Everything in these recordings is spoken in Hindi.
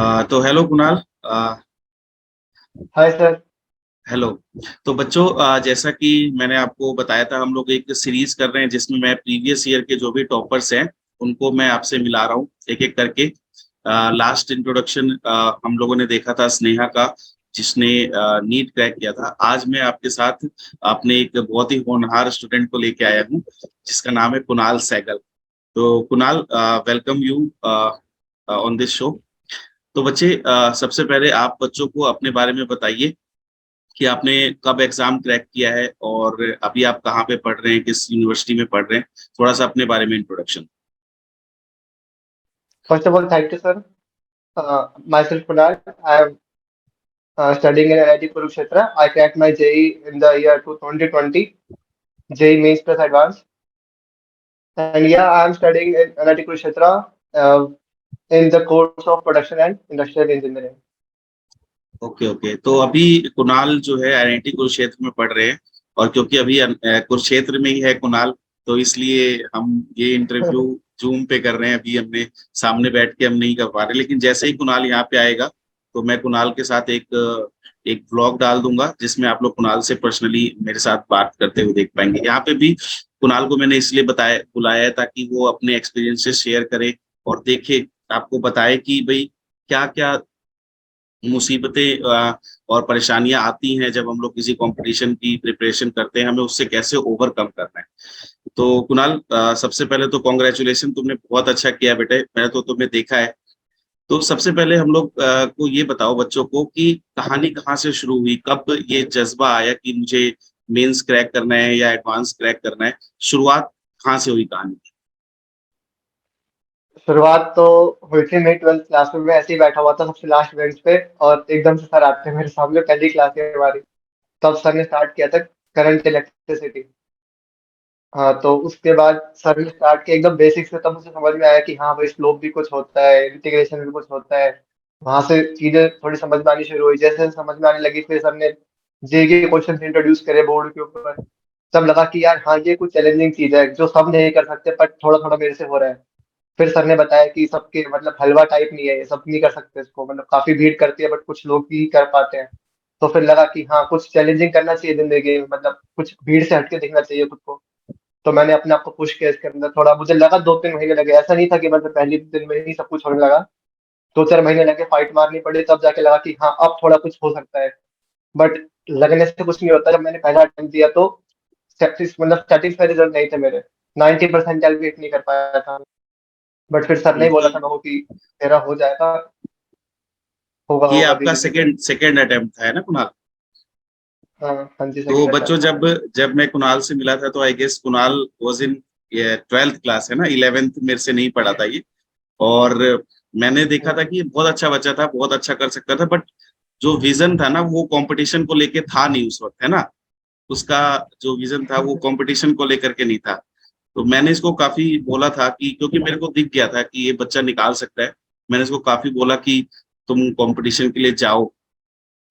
तो hello Kunal. Hi sir. Hello. तो बच्चों, जैसा कि मैंने आपको बताया था, हम लोग एक सीरीज कर रहे हैं जिसमें मैं प्रीवियस ईयर के जो भी टॉपर्स हैं उनको मैं आपसे मिला रहा हूँ एक एक करके। लास्ट इंट्रोडक्शन हम लोगों ने देखा था स्नेहा का, जिसने नीट क्रैक किया था। आज मैं आपके साथ अपने एक बहुत ही होनहार स्टूडेंट को लेके आया हूँ जिसका नाम है कुणाल सहगल। तो Kunal, welcome you on this show. तो बच्चे, सबसे पहले आप बच्चों को अपने बारे में बताइए कि आपने कब एग्जाम क्रैक किया है और अभी आप कहाँ पे पढ़ रहे हैं, किस यूनिवर्सिटी में पढ़ रहे हैं। थोड़ा सा अपने बारे में introduction. First of all, thank you, sir. Myself, Kunal. I am studying in NIT Kurukshetra. I cracked my JEE in the year 2020, JEE Mains plus Advanced. And yeah, I am studying in NIT Kurukshetra in the course of Production and Industrial Engineering. Okay okay, तो अभी कुणाल जो है आईआईटी कुरुक्षेत्र में पढ़ रहे हैं। और क्योंकि अभी कुरुक्षेत्र में ही है कुणाल, तो इसलिए हम ये इंटरव्यू जूम पे कर रहे हैं। अभी हमने सामने बैठ के हम नहीं कर पा रहे, लेकिन जैसे ही कुणाल यहाँ पे आएगा तो मैं कुणाल के साथ एक ब्लॉग डाल दूंगा जिसमें आप लोग कुणाल से पर्सनली मेरे साथ बात करते हुए देख पाएंगे। यहाँ पे भी कुणाल को मैंने इसलिए बुलाया है ताकि वो अपने एक्सपीरियंसेस शेयर करे और देखे, आपको बताए कि भाई क्या क्या मुसीबतें और परेशानियां आती हैं जब हम लोग किसी कंपटीशन की प्रिपरेशन करते हैं, हमें उससे कैसे ओवरकम करना है। तो कुणाल, सबसे पहले तो कॉन्ग्रेचुलेशन, तुमने बहुत अच्छा किया बेटे, मैंने तो तुम्हें देखा है। तो सबसे पहले हम लोग को ये बताओ बच्चों को कि कहानी कहाँ से शुरू हुई, कब ये जज्बा आया कि मुझे मेंस क्रैक करना है या एडवांस क्रैक करना है। शुरुआत कहाँ से हुई कहानी की? शुरुआत तो हुई थी मेरी 12th क्लास में। मैं ऐसे ही बैठा हुआ था सबसे लास्ट बेंच पे और एकदम से सर आते हैं मेरे सामने। पहली क्लास है हमारी। तब सर ने स्टार्ट किया था करंट इलेक्ट्रिसिटी। हाँ, तो उसके बाद सर ने स्टार्ट किया एकदम बेसिक से। तब मुझे समझ में आया कि हाँ भाई, स्लोप भी कुछ होता है, इंटीग्रेशन भी कुछ होता है। वहां से चीजें थोड़ी समझ में आनी शुरू हुई। जैसे जैसे समझ में आने लगी, फिर सर ने जे के क्वेश्चन इंट्रोड्यूस करे बोर्ड के ऊपर। तब लगा कि यार हाँ, ये कुछ चैलेंजिंग चीज है जो सब नहीं कर सकते, पर थोड़ा थोड़ा मेरे से हो रहा है। फिर सर ने बताया कि सबके मतलब हलवा टाइप नहीं है ये, सब नहीं कर सकते इसको, मतलब काफी भीड़ करती है बट कुछ लोग ही कर पाते हैं। तो फिर लगा कि हाँ, कुछ चैलेंजिंग करना चाहिए जिंदगी में, मतलब कुछ भीड़ से हटके दिखना चाहिए खुद को। तो मैंने अपने आप को पुश किया इसके अंदर। थोड़ा मुझे लगा 2-3 महीने लगे, ऐसा नहीं था कि मतलब पहले दिन में ही सब कुछ होने लगा। 2-4 महीने लगे, फाइट मारनी पड़ी, तब जाके लगा कि हाँ अब थोड़ा कुछ हो सकता है। बट लगने से कुछ नहीं होता। जब मैंने पहला अटेम्प्ट दिया तो मतलब सेटिस्फाई रिजल्ट नहीं थे मेरे। 90% भी हिट नहीं कर पाया था। बट फिर सर ने ही बोला ये था मेरे को कि तेरा हो जाएगा, होगा ये होगा आपका धीरे धीरे। सेकंड सेकंड अटेम्प्ट था, है ना कुणाल? हाँ हाँ जी, तो सेकंड बच्चों, अटेम्प्ट। जब जब मैं कुणाल से मिला था तो I guess Kunal was in 12th class, है ना? 11th मेरे से नहीं पढ़ा था ये। और मैंने देखा था कि ये बहुत अच्छा बच्चा था, बहुत अच्छा कर सकता था, बट जो विजन था ना वो कंपटीशन को लेके था नहीं उस वक्त, है ना? उसका जो विजन था वो कंपटीशन को लेकर के नहीं था। तो मैंने इसको काफी बोला था कि, क्योंकि मेरे को दिख गया था कि ये बच्चा निकाल सकता है, मैंने इसको काफी बोला कि तुम कंपटीशन के लिए जाओ।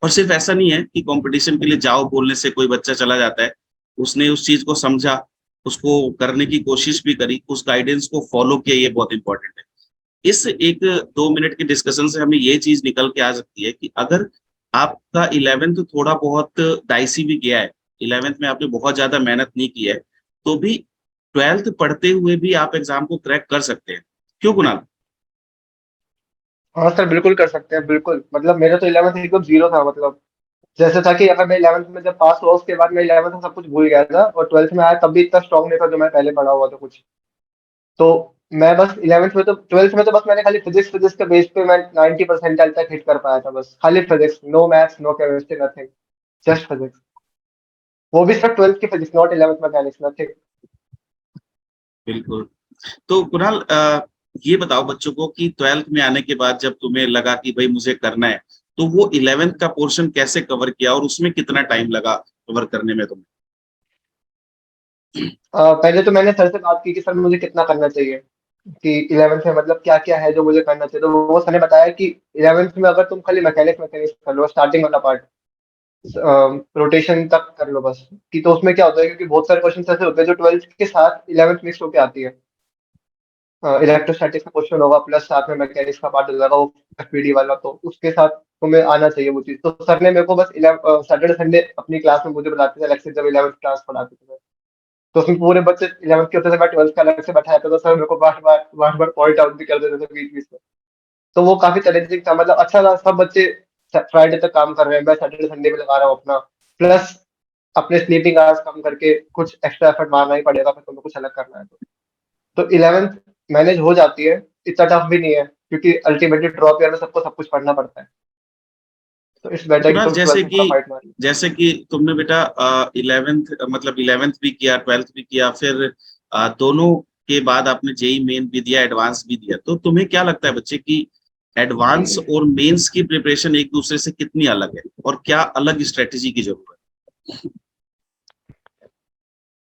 और सिर्फ ऐसा नहीं है कि कंपटीशन के लिए जाओ बोलने से कोई बच्चा चला जाता है। उसने उस चीज को समझा, उसको करने की कोशिश भी करी, उस गाइडेंस को फॉलो किया, ये बहुत इंपॉर्टेंट है। इस एक 2 मिनट के डिस्कशन से हमें ये चीज निकल के आ सकती है कि अगर आपका 11th थोड़ा बहुत डाइसी भी गया है, 11th में आपने बहुत ज्यादा मेहनत नहीं की है, तो भी 12th पढ़ते हुए भी आप एग्जाम को क्रैक कर सकते हैं। क्यों कुणाल? हाँ सर, बिल्कुल कर सकते हैं, बिल्कुल। मतलब मेरा तो 11th एकदम जीरो था। मतलब जैसे था कि अगर मैं 11th में जब पास हुआ, उसके बाद मैं 11th में सब कुछ भूल गया था, और 12th में आया तब भी इतना स्ट्रॉन्ग नहीं था जो मैं पहले पढ़ा हुआ था कुछ। तो मैं बस 11th में तो 12th में तो बस मैंने खाली फिजिक्स फिजिक्स के बेस पे मैं 90% तक हिट कर पाया था। बस खाली physics, no maths, no chemistry, nothing. Just physics. वो भी सिर्फ 12th की physics, not 11th mathematics, nothing. बिल्कुल। तो कुणाल, ये बताओ बच्चों को कि 12th में आने के बाद जब तुम्हें लगा कि भाई मुझे करना है, तो वो 11th का पोर्शन कैसे कवर किया और उसमें कितना टाइम लगा कवर करने में तुम्हें? पहले तो मैंने सर से बात की कि सर मुझे कितना करना चाहिए, कि 11th में मतलब क्या क्या है जो मुझे करना चाहिए। तो वो सर ने बताया कि 11th में अगर तुम खाली मैकेनिक्स मैकेनिक्स कर लो, स्टार्टिंग वाला पार्ट, रोटेशन तक कर लो बस। कि तो उसमें क्या होता है, क्योंकि बहुत सारे क्वेश्चन ऐसे होते हैं जो 12th के साथ 11th मिक्स होके आती है। इलेक्ट्रोस्टैटिक्स का क्वेश्चन होगा प्लस साथ में मैकेनिक्स का पार्ट हो जाएगा वो एफपीडी वाला, तो उसके साथ तुम्हें आना चाहिए वो चीज। तो सर ने मेरे को बस सैटरडे संडे अपनी क्लास में मुझे बुलाते थे अलग से, जब 11th क्लास पढ़ाते थे। तो उसमें पूरे बच्चे 11th के होते थे, मैं 12th का अलग से बैठा था, तो सर मेरे को बार बार पॉइंट आउट भी कर देते थे बीच बीच में। तो वो काफी चैलेंजिंग था, मतलब अच्छा था। सब बच्चे फ्राइडे तक काम कर रहे हैं, मैं सैटरडे संडे में लगा रहा हूँ अपना, प्लस अपने स्लीपिंग आवर्स कम करके कुछ एक्स्ट्रा एफर्ट मारना ही पड़ेगा फिर तुम्हें कुछ अलग करना है तो 11th मैनेज हो जाती है, इतना टफ भी नहीं है, क्योंकि अल्टीमेटली ड्रॉप ईयर में सबको सब कुछ पढ़ना पड़ता है। तो इट्स बेटर कि कुणाल, तुम जैसे 12th में कि थोड़ा फाइट मार लो। तुमने बेटा 11th मतलब 11th भी किया, 12th भी किया, फिर दोनों के बाद आपने जेई मेन भी दिया, एडवांस भी दिया, तो तुम्हें क्या लगता है बच्चे की एडवांस और मेंस की प्रिपरेशन एक दूसरे से कितनी अलग है, और क्या अलग स्ट्रेटेजी की जरूरत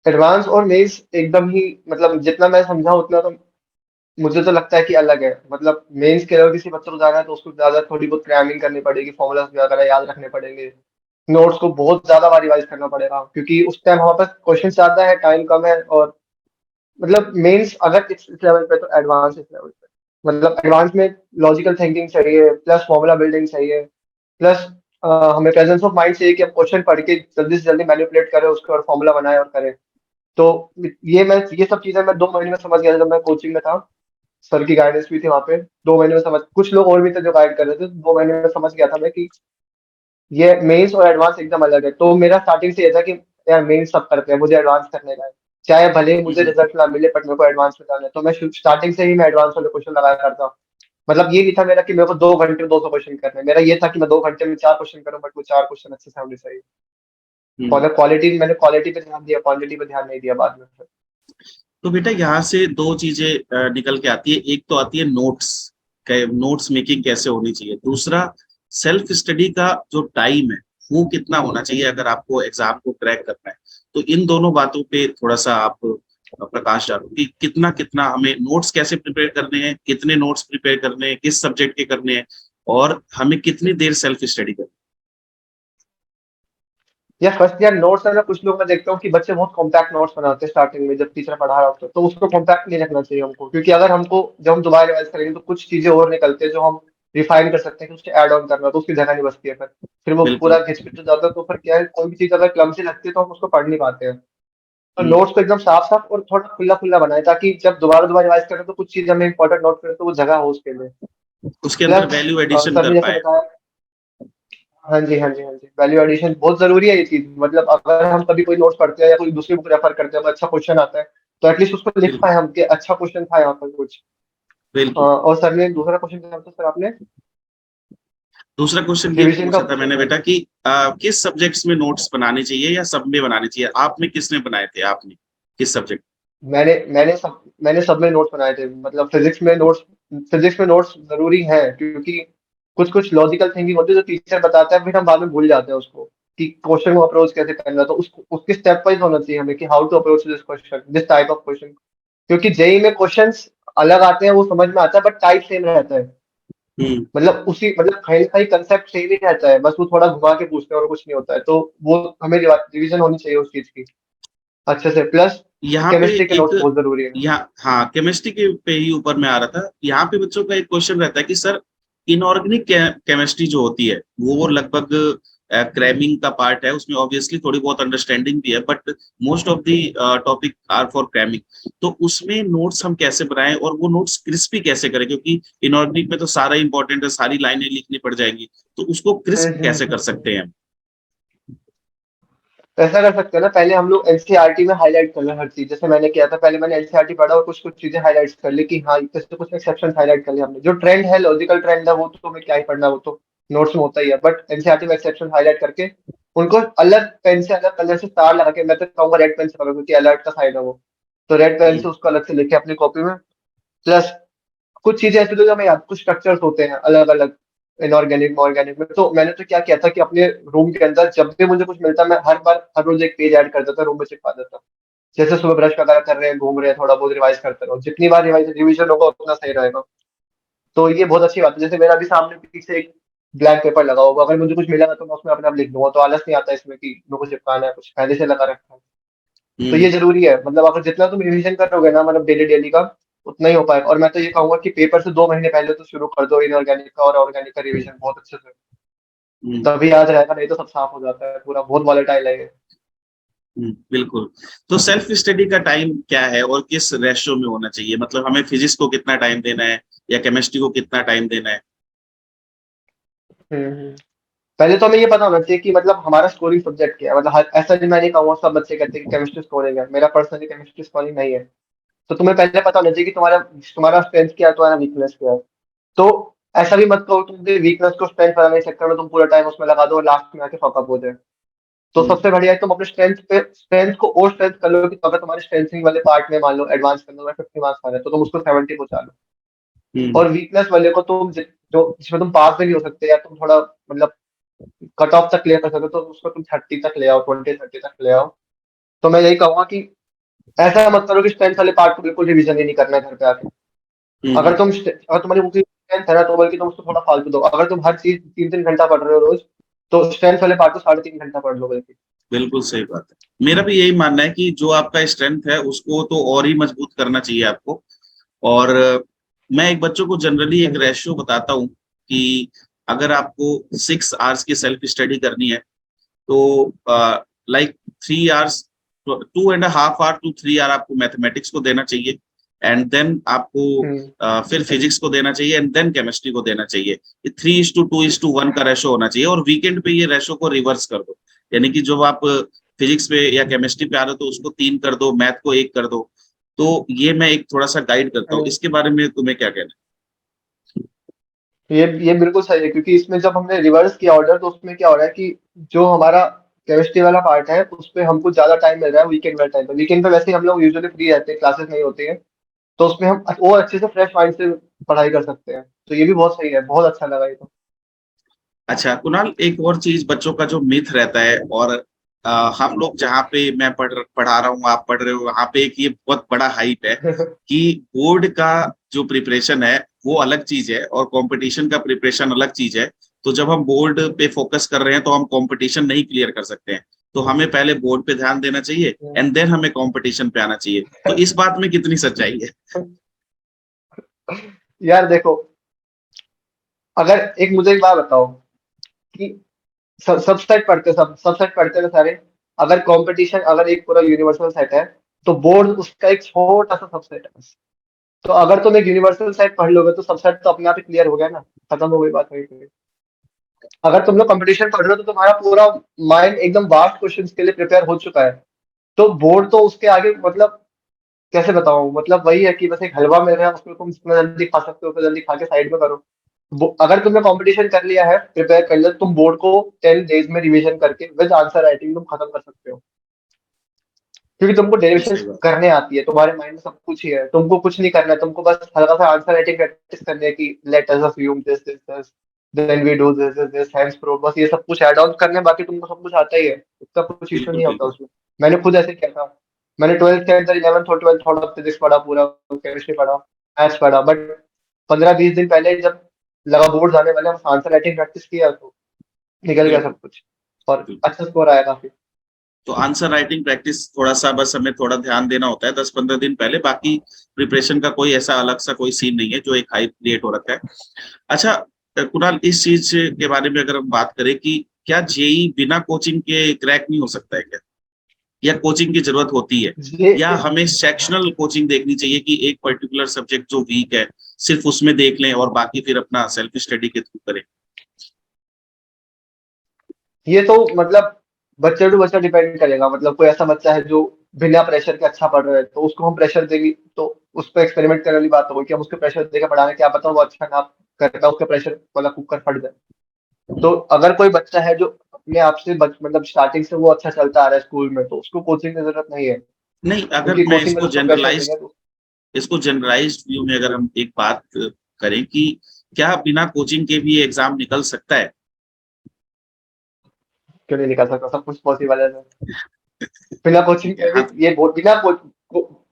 एडवांस और मेंस एकदम ही, मतलब जितना मैं समझा उतना तो मुझे तो लगता है कि अलग है। मतलब मेंस के अगर किसी बच्चे को जाना है तो उसको ज्यादा थोड़ी बहुत क्रैमिंग करनी पड़ेगी, फॉर्मूलाज वगैरह याद रखने पड़ेंगे, नोट्स को बहुत ज्यादा बार रिवाइज करना पड़ेगा, क्योंकि उस टाइम हमारे पास क्वेश्चन ज्यादा है, टाइम कम है। और मतलब मेंस अगर इस लेवल पे, तो एडवांस इस लेवल पे, मतलब एडवांस में लॉजिकल थिंकिंग चाहिए, प्लस फॉर्मूला बिल्डिंग चाहिए, प्लस हमें प्रेजेंस ऑफ माइंड चाहिए कि हम क्वेश्चन पढ़ के जल्दी से जल्दी मैनिपुलेट करें उसको और फॉर्मूला बनाए और करें। तो ये सब चीजें मैं 2 महीने में समझ गया था जब मैं कोचिंग में था। सर की गाइडेंस भी थी वहाँ पे, 2 महीने में समझ, कुछ लोग और भी थे जो गाइड कर रहे थे, 2 महीने में समझ गया था मैं कि ये मेंस और एडवांस एकदम अलग है। तो मेरा स्टार्टिंग से ये था कि यार मेंस सब करते हैं, मुझे एडवांस करने का है, चाहे भले ही मुझे है? रिजल्ट ना मिले बट मेरे को एडवांस में जाना है। तो मैं स्टार्टिंग से ही मैं एडवांस वाले क्वेश्चन लगाया करता हूँ। मतलब ये नहीं था मेरा कि मेरे को 2 घंटे में 200 क्वेश्चन करने हैं। मेरा ये था कि मैं 2 घंटे में 4 क्वेश्चन करूँ, बट वो 4 क्वेश्चन अच्छे से होने चाहिए। हम्म। क्वालिटी, मैंने क्वालिटी पे ध्यान दिया, क्वांटिटी पे ध्यान नहीं दिया बाद में फिर। तो बेटा यहाँ से दो चीजें निकल के आती है। एक तो आती है नोट्स, नोट्स मेकिंग कैसे होनी चाहिए। दूसरा, सेल्फ स्टडी का जो टाइम है वो कितना होना चाहिए अगर आपको एग्जाम को क्रैक करना है। तो इन दोनों बातों पे थोड़ा सा आप प्रकाश डालो कि कितना कितना हमें नोट्स कैसे प्रिपेयर करने हैं, कितने नोट्स प्रिपेयर करने हैं, किस सब्जेक्ट के करने हैं, और हमें कितनी देर सेल्फ स्टडी करनी या फर्स्ट ईयर नोट्स है ना, कुछ लोग मैं देखता हूँ कि बच्चे बहुत कॉम्पैक्ट नोट्स बनाते हैं स्टार्टिंग में जब टीचर पढ़ा रहा होता है, तो उसको कॉम्पैक्ट नहीं रखना चाहिए हमको, क्योंकि अगर हमको जब हम दोबारा रिवाइज करेंगे तो कुछ चीजें और निकलते हैं जो हम रिफाइन कर सकते हैं कि उसके ऐड ऑन करना, तो उसकी जगह नहीं बचती है फिर वो पूरा बिल्कुल। घिच पिच हो जाता है। तो फिर क्या है, कोई भी चीज अगर क्लमसी लगती है तो हम उसको पढ़ नहीं पाते हैं। तो हम्म। नोट्स को एकदम साफ साफ और थोड़ा खुला खुला बनाए, ताकि जब दोबारा दोबारा रिवाइज करें तो कुछ चीज हमें इंपॉर्टेंट नोट करें तो वो जगह हो उसके लिए। उसके अंदर प्लस वैल्यू एडिशन सर कर ने जैसे पाए। बताया, हाँ जी हाँ जी हाँ जी, वैल्यू एडिशन बहुत जरूरी है ये चीज। मतलब अगर हम कभी कोई नोट्स पढ़ते हैं या कोई दूसरी बुक रेफर करते हैं, तो अच्छा क्वेश्चन आता है, तो एटलीस्ट उसको लिख बिल्कुल पाए हम कि अच्छा क्वेश्चन था यहाँ पर कुछ। बिल्कुल। और सर ने दूसरा क्वेश्चन क्या था सर आपने? दूसरा क्वेश्चन ये रिविजन का पूछा था पूछा मैंने था। बेटा कि किस सब्जेक्ट्स में नोट्स बनाने चाहिए या सब में बनाने चाहिए। आपने किसने बनाए थे, आपने किस सब्जेक्ट? मैंने सब में नोट्स बनाए थे। मतलब फिजिक्स में नोट्स जरूरी है, क्योंकि कुछ कुछ लॉजिकल थिंकिंग होती है जो टीचर बताता है, फिर हम बाद में भूल जाते हैं उसको, कि क्वेश्चन को अप्रोच कैसे करना है। तो उसके स्टेप वाइज होना चाहिए हमें कि how to approach this question, this type of question. क्योंकि जेई में क्वेश्चंस अलग आते हैं, वो समझ में आता है, बट टाइप सेम रहता है। हम्म। मतलब उसी, मतलब कहीं ना कहीं कंसेप्ट सेम ही रहता है, बस वो थोड़ा घुमा के पूछते हैं और कुछ नहीं होता है। तो वो हमें रिवीजन होनी चाहिए उस चीज की अच्छे से। प्लस यहाँ पे केमिस्ट्री के एक, नोट्स बहुत जरूरी है। यहाँ हाँ केमिस्ट्री के पे ही ऊपर में आ रहा था। यहाँ पे बच्चों का एक क्वेश्चन रहता है कि सर इनऑर्गेनिक केमिस्ट्री जो होती है वो लगभग क्रैमिंग का पार्ट है, उसमें ऑब्वियसली थोड़ी बहुत अंडरस्टैंडिंग भी है, but most of the topic are for cramming. तो उसमें नोट्स हम कैसे बनाएं और वो नोट्स क्रिस्पी कैसे करें, क्योंकि इनऑर्गेनिक में तो सारा इंपॉर्टेंट है, सारी लाइनें लिखनी पड़ जाएंगी, तो उसको क्रिस्प कैसे कर हम्म। सकते हैं हम? तो ऐसा कर सकते हैं ना, पहले हम लोग एनसीईआरटी में हाईलाइट कर लें हर चीज। जैसे मैंने किया था, पहले मैंने एनसीईआरटी पढ़ा और कुछ कुछ चीजें हाईलाइट कर ली कि हाँ इससे कुछ एक्सेप्शन हाईलाइट कर लिया हमने। जो ट्रेंड है, लॉजिकल ट्रेंड है, वो तो हमें क्या ही पढ़ना, वो तो नोट्स में होता ही है। बट एनसीईआरटी में एक्सेप्शन हाईलाइट करके उनको अलग पेन से, अलग कलर से स्टार लगा के, मैं तो कहूंगा रेड पेन से करो क्योंकि अलर्ट का साइन है वो, तो रेड पेन हम्म। से उसको अलग से लिखे अपनी कॉपी में। प्लस कुछ चीजें ऐसी तो जो हमें याद, कुछ स्ट्रक्चर्स होते हैं अलग अलग, इनऑर्गेनिक ऑर्गेनिक में। तो मैंने तो क्या किया था कि अपने रूम के अंदर जब भी मुझे कुछ मिलता, मैं हर बार हर रोज एक पेज ऐड कर देता, रूम में चिपका देता। जैसे सुबह ब्रश वगैरह कर रहे हैं, घूम रहे हैं, थोड़ा बहुत रिवाइज करते रहो, जितनी बार रिविजन होगा उतना सही रहेगा। तो ये बहुत अच्छी बात है। जैसे मेरा अभी सामने पीछे एक ब्लैंक पेपर लगा होगा, अगर मुझे कुछ मिलेगा तो मैं उसमें अपने आप लिख दूंगा, तो आलस नहीं आता इसमें कि मेरे को चिपकाना है, कुछ पहले से लगा रखा है। तो ये हम्म। जरूरी है। मतलब अगर जितना तुम रिविजन करोगे ना, मतलब डेली डेली का, उतना ही हो पाएगा। और मैं तो ये कहूंगा कि पेपर से 2 महीने पहले तो शुरू कर दो इनऑर्गेनिक का और ऑर्गेनिक का रिवीजन बहुत अच्छे से, हम्म, तभी याद रहेगा, नहीं तो सब साफ हो जाता है पूरा, बहुत वॉलेटाइल है ये। बिल्कुल। तो सेल्फ स्टडी का टाइम क्या है और किस रेशियो में होना चाहिए, मतलब हमें फिजिक्स को कितना टाइम देना है या केमिस्ट्री को कितना टाइम देना है? हम्म। पहले तो हमें ये पता होना चाहिए कि मतलब हमारा स्कोरिंग सब्जेक्ट क्या है। मतलब ऐसा मैं नहीं कहूंगा सब बच्चे कहते हैं कि केमिस्ट्री स्कोरिंग है, मेरा पर्सनली केमिस्ट्री स्कोरिंग नहीं है। तो तुम्हें पहले पता होना चाहिए कि तुम्हारा तुम्हारा स्ट्रेंथ क्या है, तुम्हारा वीकनेस क्या है। तो ऐसा भी मत करो तुम वीकनेस को स्ट्रेंथ बनाने के चक्कर में तुम पूरा टाइम उसमें लगा दो और लास्ट में आके फॉकअप हो जाए। तो हम्म, सबसे बढ़िया है तुम अपने स्ट्रेंथ को और स्ट्रेंथ कर लो कि अगर तुम्हारे स्ट्रेंथिंग वाले पार्ट में मान लो एडवांस करना है 50 मार्क्स आ रहे हैं तो तुम उसको 70 पहुंचा लो। हम्म, और वीकनेस वाले को तुम जो जिसमें तुम पास भी नहीं हो सकते या तुम थोड़ा मतलब कट ऑफ तक क्लियर कर सकते हो तो उसको तुम 30 तक ले आओ, 20-30 तक ले आओ। तो मैं यही कहूंगा कि ऐसा मत करो कि स्ट्रेंथ वाले पार्ट को बिल्कुल रिवीजन ही नहीं करना है घर पे आके। हम्म, अगर तुम्हारी बुक स्ट्रेंथ है ना तो बल्कि तुम उसको थोड़ा फालतू दो। अगर तुम हर चीज 3-3 घंटा पढ़ रहे हो रोज, तो स्ट्रेंथ वाले पार्ट को 3.5 घंटा पढ़ लो बल्कि। बिल्कुल सही बात है। मेरा भी यही मानना है कि जो आपका स्ट्रेंथ है उसको तो और ही मजबूत करना चाहिए आपको। और मैं एक बच्चों को जनरली हाँ एक जी। रेशियो बताता हूँ कि अगर आपको 6 आवर्स की सेल्फ स्टडी करनी है तो like 3 hours, 2.5 hour to 3 hour आपको मैथमेटिक्स को देना चाहिए, एंड देन आपको हम्म। फिर फिजिक्स को देना चाहिए, एंड देन केमिस्ट्री को देना चाहिए। 3:2:1 का रेशो होना चाहिए, और वीकेंड पे ये रेशो को रिवर्स कर दो। यानी कि जब आप फिजिक्स पे या केमिस्ट्री पे आ रहे हो तो उसको 3 कर दो, मैथ को 1 कर दो। तो ये मैं एक थोड़ा सा गाइड करता हूँ, हम्म। इसके बारे में तुम्हें क्या कहना ये बिल्कुल सही है क्योंकि इसमें जब हमने रिवर्स किया ऑर्डर तो उसमें क्या हो रहा है कि जो हमारा केमिस्ट्री वाला पार्ट है उस पे हमको ज्यादा टाइम मिल रहा है वीकेंड वाले टाइम पे। वीकेंड पे वैसे ही हम लोग यूजुअली फ्री रहते हैं, क्लासेस नहीं होती है, तो उसमें हम और अच्छे से फ्रेश माइंड से पढ़ाई कर सकते हैं। तो ये भी बहुत सही है, बहुत अच्छा लगा ये तो। है? अच्छा कुणाल, एक और चीज बच्चों का जो मिथ रहता है, और हम लोग जहाँ पे मैं पढ़ा रहा हूँ, आप पढ़ रहे हो, वहाँ पे एक ये बहुत बड़ा हाइप है कि बोर्ड का जो प्रिपरेशन है वो अलग चीज है और कंपटीशन का प्रिपरेशन अलग चीज है। तो जब हम बोर्ड पे फोकस कर रहे हैं तो हम कंपटीशन नहीं क्लियर कर सकते हैं। तो हमें पहले बोर्ड पे ध्यान देना चाहिए, एंड देन हमें कंपटीशन पे आना चाहिए। तो इस बात में कितनी सच्चाई है? यार देखो, अगर एक मुझे एक बात बताओ कि सब सेट पढ़ते सब सेट पढ़ते हैं सारे। अगर कंपटीशन अगर एक पूरा यूनिवर्सल सेट है तो बोर्ड उसका एक छोटा सा सबसेट है। तो अगर तुम एक यूनिवर्सल सेट पढ़ लोगे तो सबसेट तो अपने आप ही क्लियर हो गया ना, खत्म हो गई बात वही पे। अगर तुम लोग कंपटीशन पढ़ रहे हो तो तुम्हारा पूरा माइंड एकदम वास्ट क्वेश्चंस के लिए प्रिपेयर हो चुका है। तो बोर्ड तो उसके आगे मतलब कैसे बताऊं, मतलब वही है कि बस एक हलवा मिल रहा है उसको तुम जितना जल्दी खा सकते हो उतना जल्दी खा के साइड में करो। अगर तुमने कंपटीशन कर लिया है, प्रिपेयर कर लिया, तुम बोर्ड को 10 डेज में रिवीजन करके विद आंसर राइटिंग तुम खत्म कर सकते हो। क्योंकि तुमको डेरिवेशन सही बात। करने आती है, तुम्हारे माइंड में सब कुछ ही है, तुमको कुछ नहीं करना है, तुमको बस हल्का सा आंसर राइटिंग प्रैक्टिस करनी है कि let us assume this this this then we do this this this hence prove, बस ये सब कुछ ऐड ऑन करने हैं, बाकी तुमको सब कुछ आता ही है। इसका कुछ इशू बिल्कुल नहीं होता बिल्कुल। उसमें। मैंने खुद ऐसे किया था। मैंने 12th के अंदर 11th और 12th थोड़ा फिजिक्स पढ़ा, पूरा केमिस्ट्री पढ़ा, मैथ्स पढ़ा, बट 15-20 दिन पहले जब लगा बोर्ड आने वाले, हम आंसर राइटिंग प्रैक्टिस किया तो निकल गया बिल्कुल सब कुछ और बिल्कुल। अच्छा स्कोर आया काफी। तो आंसर राइटिंग प्रैक्टिस थोड़ा सा बस हमें थोड़ा ध्यान देना होता है 10-15 दिन पहले, बाकी प्रिपरेशन का कोई ऐसा अलग सा कोई सीन नहीं है जो एक हाइप क्रिएट हो रखा है। अच्छा कुणाल, इस चीज के बारे में अगर हम बात करें कि क्या जेई बिना कोचिंग के क्रैक नहीं हो सकता है क्या, या कोचिंग की जरूरत होती है, ये या हमें सेक्शनल कोचिंग देखनी चाहिए कि एक पर्टिकुलर सब्जेक्ट जो वीक है सिर्फ उसमें देख लें और बाकी फिर अपना सेल्फ स्टडी के थ्रू करें? ये तो मतलब बच्चे टू बच्चा डिपेंड करेगा। मतलब कोई ऐसा बच्चा है जो बिना प्रेशर के अच्छा पढ़ रहा है तो उसको हम प्रेशर देंगे, तो उस पर एक्सपेरिमेंट करने वाली बात होगी कि हम उसको प्रेशर देकर पढ़ाएं, क्या पता वो अच्छा ना करता उसका प्रेशर वाला कुकर फट जाए। तो अगर कोई बच्चा है जो अपने आप से मतलब स्टार्टिंग से वो अच्छा चलता आ रहा है स्कूल में तो उसको कोचिंग की जरूरत नहीं है, नहीं, अगर क्योंकि मैं कोचिंग वाले उसको प्रेशर देंगे तो। इसको जनरलाइज्ड व्यू में अगर हम एक बात करें कि क्या बिना कोचिंग के भी एग्जाम निकल सकता है? क्यों नहीं निकाल सकता, सब कुछ पॉसिबल है सर। बिना कोचिंग ठीक है, के भी हाँ।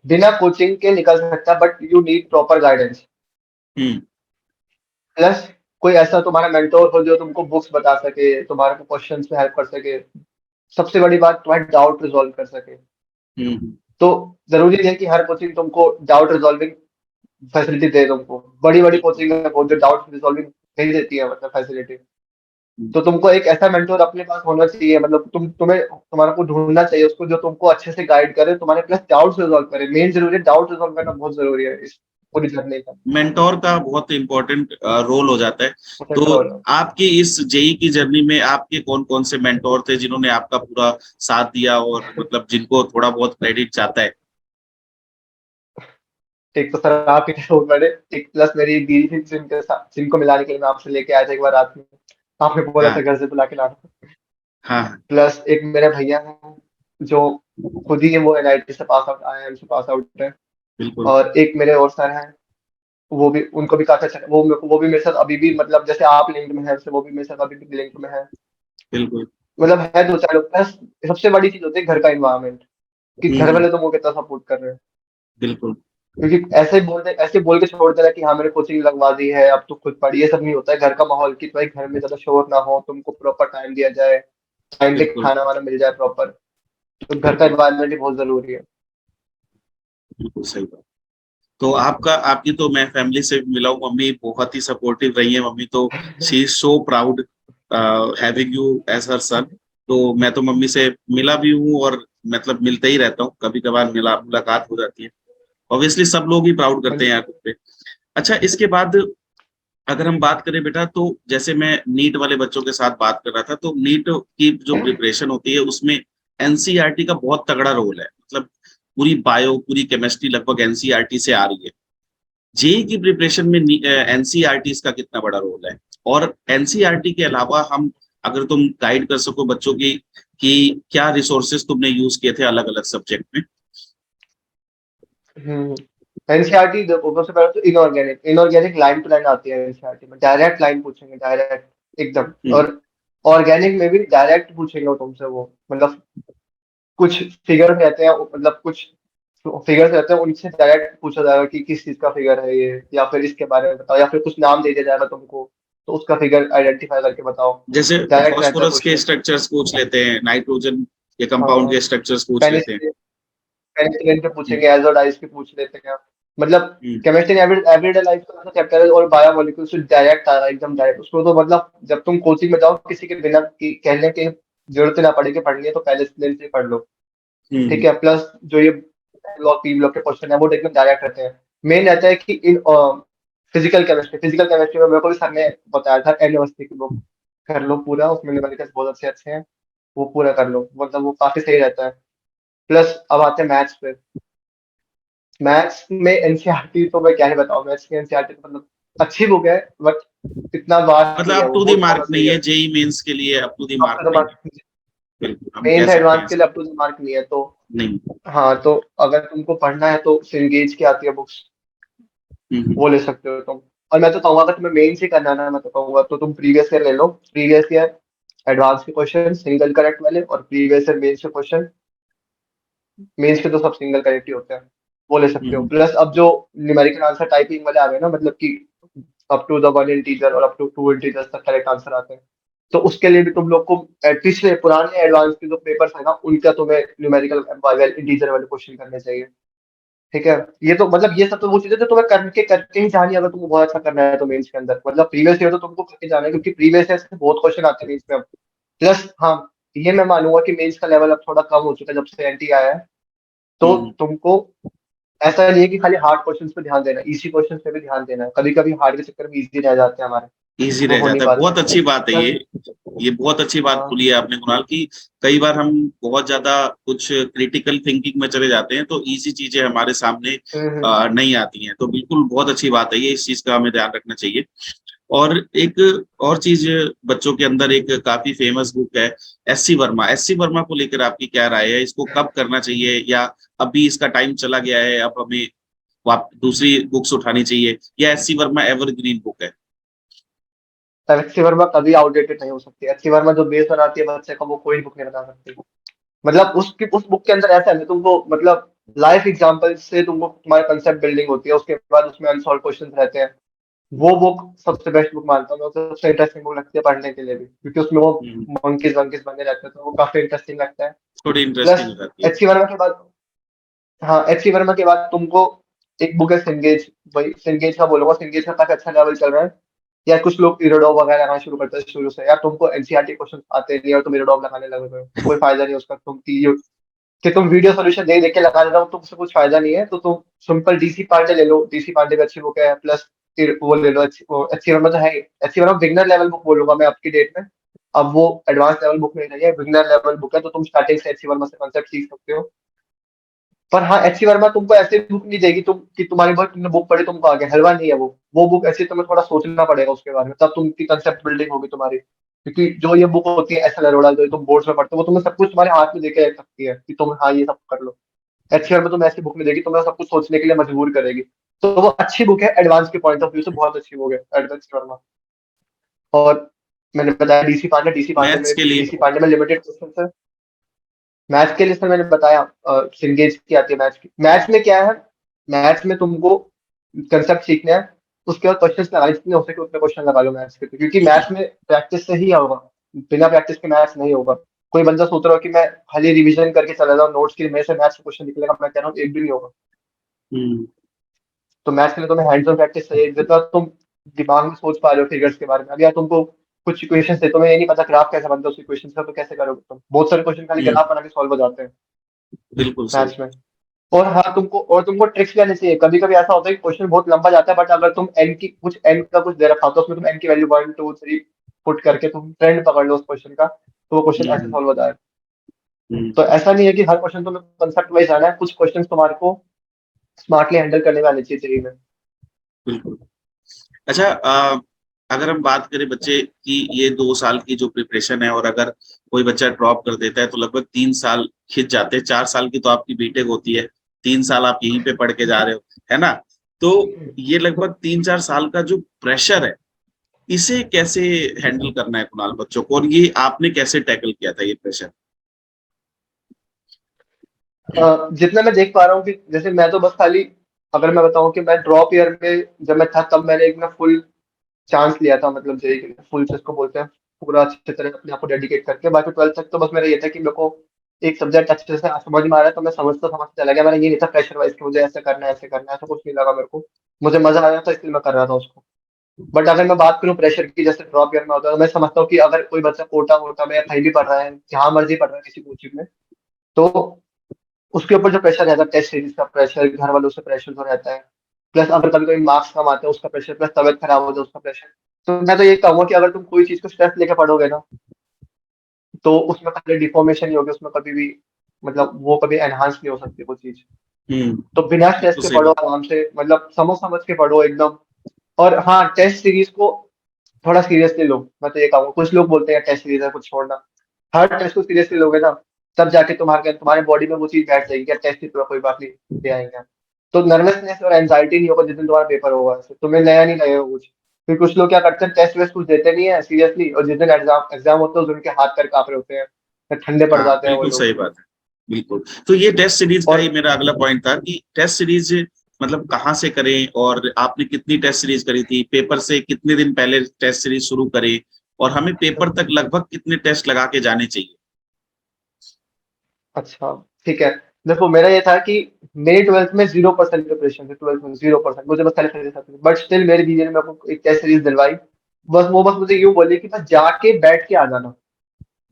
बिना कोचिंग के निकल सकता, but you need proper guidance. Hmm, plus कोई ऐसा तुम्हारा मेंटोर हो जो तुमको बुक्स बता सके, तुम्हारे को क्वेश्चंस में हेल्प कर सके, सबसे बड़ी बात तुम्हारे डाउट रिजॉल्व कर सके। हम्म, तो जरूरी नहीं है कि हर कोचिंग तुमको डाउट रिजॉल्विंग फैसिलिटी दे तुमको। बड़ी-बड़ी कोचिंग है बहुत, जो डाउट रिज़ॉल्विंग नहीं देती है मतलब फैसिलिटी। हम्म, तो तुमको एक ऐसा मेंटर अपने पास होना चाहिए, मतलब तुम्हारा को ढूँढना चाहिए उसको, जो तुमको अच्छे से गाइड करे, तुम्हारे प्लस डाउट्स रिज़ॉल्व करे। मेन ज़रूरी है, डाउट रिज़ॉल्व करना बहुत ज़रूरी है इस पूरी जर्नी का। मेंटोर का बहुत इम्पोर्टेंट रोल हो जाता है। तो मेंटर होना। आपकी इस जेई की जर्नी में आपके कौन कौन से मेंटोर थे जिन्होंने आपका पूरा साथ दिया, और मतलब जिनको थोड़ा बहुत क्रेडिट जाता है? एक तो सर आप ही थे बहुत बड़े, एक प्लस मेरी दीदी थी जिनके साथ, जिनको मिलाने के लिए मैं आपसे लेके आया था एक बार रात में। आपने बोला था हाँ घर से बुला के लाना। हाँ हाँ, प्लस एक मेरे भैया हैं, जो खुद ही वो एनआईटी से पास आउट, आईआईएम से पास आउट है। बिल्कुल और एक मेरे और सर हैं, वो भी, उनको भी काफी अच्छा, वो भी मेरे साथ अभी भी, मतलब जैसे आप लिंक्ड में है, वैसे वो भी मेरे साथ अभी भी लिंक्ड में है। बिल्कुल। मतलब है दो चार लोग। प्लस सबसे बड़ी चीज होती है घर का इन्वायरमेंट, कि घर हम्म, वाले तुमको कितना सपोर्ट कर रहे हैं। बिल्कुल क्योंकि ऐसे बोल के छोड़ देना कि हाँ मैंने कोचिंग लगवा दी है अब तो खुद पढ़ी, ये सब नहीं होता है। घर का माहौल, कि भाई घर में ज्यादा शोर ना हो, तुमको प्रॉपर टाइम दिया जाए, टाइम पे बिल्कुल खाना वाना मिल जाए प्रॉपर। तो घर का बिल्कुल इन्वायरमेंट भी बहुत जरूरी है। बिल्कुल सही बात। तो आपका आपकी तो मैं फैमिली से मिला हूँ, मम्मी बहुत ही सपोर्टिव रही है। मम्मी तो she is so proud having you as her son. तो मैं तो मम्मी से मिला भी हूँ, और मतलब मिलते ही रहता हूँ, कभी कभार मुलाकात हो जाती है। ऑब्वियसली सब लोग ही प्राउड करते हैं यार खुद पे। अच्छा, इसके बाद अगर हम बात करें बेटा, तो जैसे मैं नीट वाले बच्चों के साथ बात कर रहा था, तो नीट की जो प्रिपरेशन होती है उसमें एनसीईआरटी का बहुत तगड़ा रोल है। मतलब पूरी बायो, पूरी केमिस्ट्री लगभग एनसीईआरटी से आ रही है। जेई की प्रिपरेशन में एनसीईआरटी का कितना बड़ा रोल है? और एनसीईआरटी के अलावा हम, अगर तुम गाइड कर सको बच्चों की, कि क्या रिसोर्सेज तुमने यूज किए थे अलग अलग सब्जेक्ट में? हम्म। एनसीईआरटी देखो, सबसे पहले तो inorganic inorganic line to line आती है एनसीईआरटी में, डायरेक्ट लाइन पूछेंगे, डायरेक्ट एकदम। हम्म, और ऑर्गेनिक में भी डायरेक्ट पूछेंगे वो तुमसे, वो मतलब कुछ फिगर रहते हैं, मतलब कुछ फिगर्स रहते हैं, उनसे डायरेक्ट पूछा जाएगा कि किस चीज का फिगर है ये, या फिर इसके बारे में बताओ, या फिर कुछ नाम दे दिया जाएगा तुमको, तो उसका फिगर आइडेंटिफाई करके बताओ। जैसे डायरेक्ट रहता है फास्फोरस के क्वेश्चन। स्ट्रक्चर्स पूछ लेते हैं, नाइट्रोजन के कंपाउंड हाँ, के स्ट्रक्चर्स पूछ लेते हैं। पेनिसिलिन पेनिसिलिन पे हम्म, पूछेंगे, एजोडाइज पे पूछ लेते हैं। मतलब हम्म, केमिस्ट्री एवरीडे लाइफ का चैप्टर है, और बायोमोलिक्यूल्स से डायरेक्ट आ रहा है, एकदम डायरेक्ट। उसको तो मतलब जब तुम कोचिंग में जाओ, किसी के बिना कहने की जरूरत ही ना पड़े कि पढ़नी है, तो पेनिसिलिन से ही पढ़ लो। ठीक हम्म, है। प्लस जो ये ब्लॉक पी ब्लॉक के क्वेश्चन है, वो एकदम डायरेक्ट रहते हैं। मेन रहता है कि इन फिजिकल केमिस्ट्री में मेरे को भी सर ने बताया था, एन की बुक कर लो पूरा, उसमें न्यूमेरिकल्स बहुत अच्छे अच्छे हैं, वो पूरा कर लो, मतलब वो काफी सही रहता है। प्लस अब आते हैं मैथ्स पे। मैथ्स में एनसीईआरटी तो मैं क्या ही बताऊं, मैथ्स की एनसीईआरटी तो मतलब अच्छी बुक है, बट इतना वास्ट मतलब नहीं है, अप वो टू दी वो थोड़ा मार्क सही नहीं है। है, जेई मेंस के लिए up to the up mark to the नहीं है। मार्क, बिल्कुल, हम मेन कह से सकते हैं एडवांस के ऐसा। लिए अप टू द मार्क नहीं है। तो नहीं। हाँ, तो अगर तुमको पढ़ना है तो सिंगेज की आती है बुक्स, हम्म, वो ले सकते हो तुम। और मैं तो कहूंगा, अगर तुम्हें मेन से करना है ना, मैं तो कहूंगा तो तुम प्रीवियस ईयर ले लो। प्रीवियस ईयर एडवांस के क्वेश्चन सिंगल करेक्ट वाले, और प्रीवियस ईयर मेंस के क्वेश्चन, मेंस के तो सब सिंगल करेक्ट ही होते हैं, वो ले सकते हो। हम्म, प्लस अब जो न्यूमेरिकल आंसर टाइपिंग वाले आ गए ना, मतलब कि up to the one integer और अप टू टू इंटीजर्स तक करेक्ट आंसर आते हैं, तो उसके लिए भी तुम लोग को पिछले पुराने एडवांस के जो पेपर्स है ना, उनका तुम्हें न्यूमेरिकल इंटीजर वाले क्वेश्चन करने चाहिए। ठीक है। ये तो मतलब ये सब तो वो चीजें जो तुम्हें करके करके ही जानी है, अगर तुमको बहुत अच्छा करना है तो मेंस के अंदर, मतलब प्रीवियस ईयर तो तुमको करके जाना है, क्योंकि प्रीवियस ईयर से बहुत क्वेश्चन आते हैं मेंस में अब। प्लस हाँ, ये मैं मानूंगा कि मेंस का लेवल अब थोड़ा कम हो चुका है जब से एनटी आया है। तो हम्म, तुमको ऐसा नहीं है कि खाली हार्ड क्वेश्चंस पे ध्यान देना है, इजी क्वेश्चंस पे भी ध्यान देना है। कभी कभी हार्ड के चक्कर में इजी रह जाते हैं हमारे, इजी वो रह हो नहीं जाता है। पाते। बहुत अच्छी बात है प्लस ये बहुत अच्छी बात हाँ। बोली है आपने कुणाल, की कई बार हम बहुत ज्यादा कुछ क्रिटिकल थिंकिंग में चले जाते हैं, तो इजी चीजें हमारे सामने हम्म। नहीं आती हैं। तो बिल्कुल बहुत अच्छी बात है ये, इस चीज का हमें ध्यान रखना चाहिए। और एक और चीज, बच्चों के अंदर एक काफी फेमस बुक है एससी वर्मा। एससी वर्मा को लेकर आपकी क्या राय है? इसको कब करना चाहिए, या अभी इसका टाइम चला गया है, अब हमें दूसरी बुक्स उठानी चाहिए, या एससी वर्मा एवरग्रीन बुक है? एचसी वर्मा कभी आउटडेटेड नहीं हो सकती। एचसी वर्मा जो बेस बनाती है बच्चे का, वो कोई बुक नहीं बना सकती। मतलब उस बुक के अंदर ऐसा है ना, तुमको मतलब लाइफ एग्जांपल से तुमको तुम्हारे कंसेप्ट बिल्डिंग होती है, उसके बाद उसमें अनसॉल्व क्वेश्चंस रहते हैं। वो बुक सबसे बेस्ट बुक मानता हूँ मैं उसे, सबसे इंटरेस्टिंग बुक लगती है पढ़ने के लिए भी, क्योंकि उसमें वो हम्म, मंकीज वंकीज बने रहते हैं, तो वो काफी इंटरेस्टिंग लगता है। थोड़ी प्लस इंटरेस्टिंग हो जाती है। एचसी वर्मा के बाद, हाँ एचसी वर्मा के बाद तुमको एक बुक है सिंगेज, वही सिंगेज का बोलूंगा, सिंगेज का काफी अच्छा लेवल चल रहा है। या कुछ लोग इरोडॉव वगैरह लगाना शुरू करते हैं शुरू से। यार तुमको एनसीईआरटी क्वेश्चन आते नहीं और तुम इरोडॉव लगाने लगे हो तो कोई फायदा नहीं उसका। कि तुम वीडियो सोल्यूशन देख देख के लगा रहे हो तो उससे कुछ फायदा नहीं है। तो तुम सिंपल डीसी पांडे ले लो, डीसी पांडे की अच्छी बुक है। प्लस फिर वो ले लो, अच्छी वो अच्छी वर्मा तो है ही। अच्छी वर्मा बिगनर लेवल बुक बोलूंगा मैं आपकी डेट में। अब वो एडवांस लेवल बुक नहीं रही है, बिगनर लेवल बुक है, तो तुम स्टार्टिंग से अच्छी वर्मा से कॉन्सेप्ट सीख सकते हो। पर हाँ, एचसी वर्मा तुमको ऐसे बुक नहीं देगी तुम कि तुम्हारी बहुत तुमने बुक पढ़ी तुमको आ गया, हलवा नहीं है वो बुक ऐसी तुम्हें थोड़ा सोचना पड़ेगा उसके बारे में, तब तुमकी कंसेप्ट बिल्डिंग होगी तुम्हारी। क्योंकि जो ये बुक होती है एस एल अरोड़ा जो तुम बोर्ड्स में पढ़ते हो, वो तुम्हें सब कुछ तुम्हारे हाथ में देके रख सकती है कि तुम हाँ ये सब कर लो। एचसी वर्मा तुम्हें ऐसी बुक नहीं देगी, तुम्हें सब कुछ सोचने के लिए मजबूर करेगी। तो वो अच्छी बुक है, एडवांस के पॉइंट ऑफ व्यू से बहुत अच्छी बुक है एडवांस वर्मा। और मैंने बताया डीसी पांडे, मैथ्स के लिए। डीसी पांडे में लिमिटेड क्वेश्चन है। मैथ्स के लिए सर मैंने बताया सिंगेज की आती है मैथ्स की। मैथ्स में क्या है, मैथ्स में तुमको कंसेप्ट सीखना है, उसके बाद क्वेश्चन लगाने जितने हो सके उतने क्वेश्चन लगा लो मैथ्स के, क्योंकि मैथ्स में प्रैक्टिस से ही होगा। बिना प्रैक्टिस के मैथ्स नहीं होगा। कोई बंदा सोच रहा हो कि मैं खाली रिवीजन करके चला जाऊँ नोट्स की, मेरे से मैथ्स का क्वेश्चन निकलेगा, मैं कह रहा हूँ एक भी नहीं होगा। हम्म। तो मैथ्स के लिए तुम्हें हैंड्स ऑन प्रैक्टिस चाहिए, जितना तुम दिमाग में सोच पा रहे हो फिगर्स के बारे में। अभी यार तुमको कुछ इक्वेशन है, तुम्हें ये नहीं पता ग्राफ कैसे बनता है उस इक्वेशन का, तो कैसे करोगे तुम? बहुत सारे क्वेश्चन खाली हम्म। ग्राफ बना के सॉल्व हो जाते हैं बिल्कुल सही। मैथ्स में। हाँ, तुमको ट्रिक्स लेने चाहिए। कभी कभी ऐसा होता है कि क्वेश्चन बहुत लंबा जाता है, बट अगर तुम एन का कुछ दे रखा हो तो उसमें तुम एन की वैल्यू 1 2 3 पुट करके तुम ट्रेंड पकड़ लो उस क्वेश्चन का, तो वो क्वेश्चन ऐसे हम्म। सॉल्व हो जाए। हम्म। तो ऐसा नहीं है कि हर क्वेश्चन तुम्हें कंसेप्ट वाइज आना है, कुछ क्वेश्चन तुम्हारे को स्मार्टली हैंडल करने में आने चाहिए थ्री में। बिल्कुल। अच्छा, अगर हम बात करें बच्चे की, ये 2 साल की जो प्रिपरेशन है, और अगर कोई बच्चा ड्रॉप कर देता है तो लगभग 3 साल खिंच जाते हैं। 4 साल की तो आपकी बीटेक होती है, 3 साल आप यहीं पे पढ़ के जा रहे हो, है ना? तो ये लगभग 3-4 साल का जो प्रेशर है, इसे कैसे हैंडल करना है कुणाल बच्चों को, और ये आपने कैसे टैकल किया था ये प्रेशर? जितना मैं देख पा रहा हूँ कि जैसे मैं तो बस खाली, अगर मैं बताऊं कि मैं ड्रॉप ईयर में जब मैं था तब मैंने एक ना फुल चांस लिया था, मतलब जेई के लिए फुल जिसको बोलते हैं, पूरा अच्छी तरह अपने आप को डेडिकेट करके। बाकी 12th तक तो बस मेरा ये था कि मेरे को एक सब्जेक्ट अच्छे से समझ में आ रहा है तो मैं समझता चला गया। मैंने ये नहीं था प्रेशर वाइज कि मुझे ऐसे करना है ऐसे करना है, ऐसा कुछ नहीं लगा मेरे को। मुझे मजा आया था इसलिए मैं कर रहा था उसको। बट अगर मैं बात करूँ प्रेशर की, जैसे ड्रॉप ईयर में होता है, तो मैं समझता हूँ कि अगर कोई बच्चा कोटा वोटा में या कहीं भी पढ़ रहा है, जहां मर्जी पढ़ रहा है किसी कोचिंग में, तो उसके ऊपर जो प्रेशर रहता है, टेस्ट सीरीज का प्रेशर, घर वालों से प्रेशर जो रहता है, प्लस अगर कभी कभी मार्क्स कम आते हैं उसका प्रेशर, प्लस तबियत खराब हो जाए उसका प्रेशर। तो मैं तो ये कहूंगा कि अगर तुम कोई चीज को स्ट्रेस लेके पढ़ोगे ना, तो उसमें कभी डिफॉर्मेशन ही होगी, उसमें कभी भी मतलब वो कभी एनहांस नहीं हो सकती वो चीज। हम्म। तो बिना स्ट्रेस बिल्कुल के सही पढ़ो बात। आराम से, मतलब समझ समझ के पढ़ो एकदम। और हाँ, टेस्ट सीरीज को थोड़ा सीरियसली लो, मैं तो ये कहूंगा। कुछ लोग बोलते हैं टेस्ट सीरीज है कुछ छोड़ना, हर टेस्ट को सीरियसली लोगे ना, तब जाके तुम्हारे बॉडी में वो चीज बैठ जाएगी कि टेस्ट की तरह कोई बात नहीं, दे आएंगे हम। तो नर्वसनेस और एंजाइटी नहीं होगा जिस दिन तुम्हारा पेपर होगा, तुम्हें नया नहीं लगेगा कुछ। फिर कुछ लोग क्या करते हैं, टेस्ट वेस्ट कुछ देते नहीं है सीरियसली, और जिस दिन एग्जाम एग्जाम होता है उस दिन उनके हाथ पैर कांप रहे होते हैं, फिर ठंडे पड़ हाँ, जाते हैं वो बिल्कुल लोग। सही बात है। बिल्कुल। तो ये टेस्ट सीरीज का ही और मेरा अगला पॉइंट था कि टेस्ट सीरीज मतलब कहाँ से करें, और आपने कितनी टेस्ट सीरीज करी थी, पेपर से कितने दिन पहले टेस्ट सीरीज शुरू करें, और हमें पेपर तक लगभग कितने टेस्ट लगा के जाने चाहिए? अच्छा, ठीक है। देखो मेरा ये था कि मेरी 12th में 0% प्रिपरेशन थी, 12th में 0%, मुझे बस खाली फिजिक्स आती थी। बट स्टिल मेरी दीदी ने मेरे को एक टेस्ट सीरीज दिलवाई। बस मुझे यूं बोली कि बस जाके बैठ के आ जाना।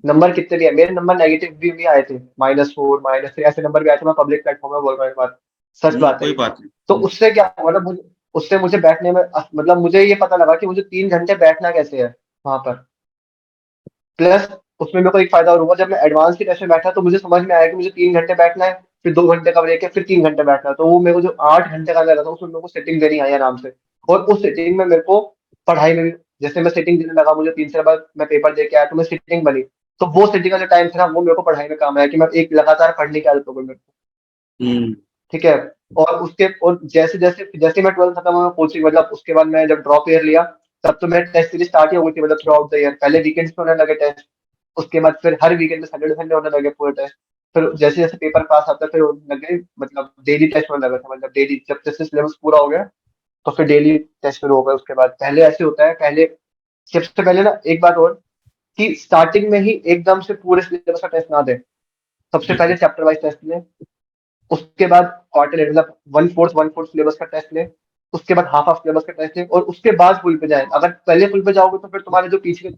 नंबर कितने भी है, मेरे नंबर नेगेटिव भी आए थे, -4 -3 ऐसे नंबर भी आए थे। मैं पब्लिक प्लेटफॉर्म में बोल रहा हूँ एक बार, सच बात है कोई ये। बात नहीं। तो उससे क्या हुआ ना, मुझे उससे मुझे बैठने में मतलब मुझे ये पता लगा कि मुझे 3 घंटे बैठना कैसे है वहां पर। प्लस उसमें मेरे को एक फायदा और हुआ, जब मैं एडवांस की टेस्ट में बैठा तो मुझे समझ में आया कि मुझे 3 घंटे बैठना है, फिर 2 घंटे का ब्रेक है, फिर 3 घंटे बैठना है। तो वो मेरे को जो 8 घंटे का लग रहा था उसमें मेरे को सेटिंग देनी आई आराम से। और उस सेटिंग में मेरे को पढ़ाई में भी, जैसे मैं सेटिंग देने लगा, मुझे 3 से बाद मैं पेपर दे के आया तो मैं सेटिंग बनी। तो वो सेटिंग का जो टाइम था ना, वो मेरे को पढ़ाई में काम आया कि मैं एक लगातार पढ़ने की आदत हो गई मेरे को। हम्म। ठीक है। और जैसे जैसे जैसे मैं 12th खत्म हुआ कोचिंग, मतलब उसके बाद मैं जब ड्रॉप ईयर लिया, तब तो मेरे टेस्ट सीरीज स्टार्ट ही हो गई थी, मतलब थ्रू आउट द ईयर। पहले वीकेंड्स में होने लगे टेस्ट, उसके बाद फिर हर वीकेंड में सैटरडे संडे होने लगे पूरे टेस्ट। फिर जैसे जैसे पेपर पास आता फिर होने लगे, मतलब डेली टेस्ट होने लगा था, मतलब डेली जब जैसे सिलेबस पूरा हो गया तो फिर डेली टेस्ट शुरू हो गए उसके बाद। पहले ऐसे होता है, पहले सबसे पहले ना एक बात और, कि स्टार्टिंग में ही एकदम से पूरे सिलेबस का टेस्ट ना दे, सबसे पहले चैप्टर वाइज टेस्ट लें। उसके बाद क्वार्टर मतलब वन फोर्थ सिलेबस का टेस्ट ले, उसके बाद हाफ ऑफ सिलेबस का टेस्ट ले, और उसके बाद फुल पे जाए। अगर पहले फुल पे जाओगे तो फिर तुम्हारे जो पीछे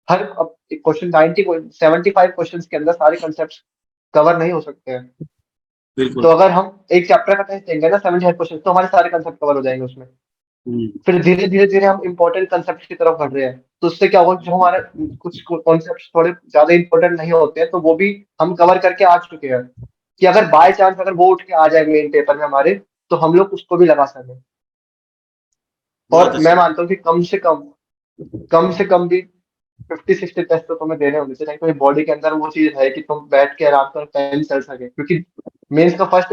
हर क्वेश्चन 75 क्वेश्चन के अंदर सारे कंसेप्ट कवर नहीं हो सकते हैं। तो बिल्कुल। अगर हम एक चैप्टर का टेस्ट देंगे ना 75 क्वेश्चन, तो हमारे सारे कंसेप्ट कवर हो जाएंगे उसमें। हम्म, फिर धीरे धीरे धीरे हम इंपॉर्टेंट कंसेप्ट की तरफ बढ़ रहे हैं, तो उससे क्या होगा, जो हमारे कुछ कॉन्सेप्ट थोड़े ज्यादा इंपॉर्टेंट नहीं होते हैं तो वो भी हम कवर करके आ चुके हैं, कि अगर बाय चांस अगर वो उठ के आ जाए मेन पेपर में हमारे, तो हम लोग उसको भी लगा सकें। बहुत और मैं अच्छी बात। मानता हूँ कि कम से कम भी 50-60 टेस्ट तो तुम्हें देने होंगे चाहिए, तुम्हारी बॉडी के अंदर वो चीज है कि तुम बैठ के आराम से पेन चल सके, क्योंकि मेंस का फर्स्ट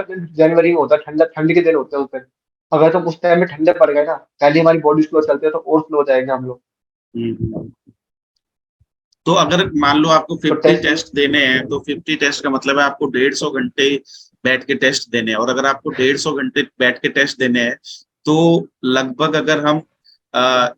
अटेम्प्ट जनवरी में होता है, ठंड ठंड के दिन होते हैं उस दिन। अगर तुम उस टाइम में ठंडे पड़ गए ना, पहले हमारी बॉडी स्लो चलती है, तो और स्लो हो जाएंगे हम लोग। हम्म। तो अगर मान लो आपको तो 50 टेस्ट टेस्ट देने हैं, तो 50 टेस्ट का मतलब है आपको 150 घंटे बैठ के टेस्ट देने हैं। और अगर आपको 150 घंटे बैठ के टेस्ट देने हैं, तो लगभग अगर हम अ,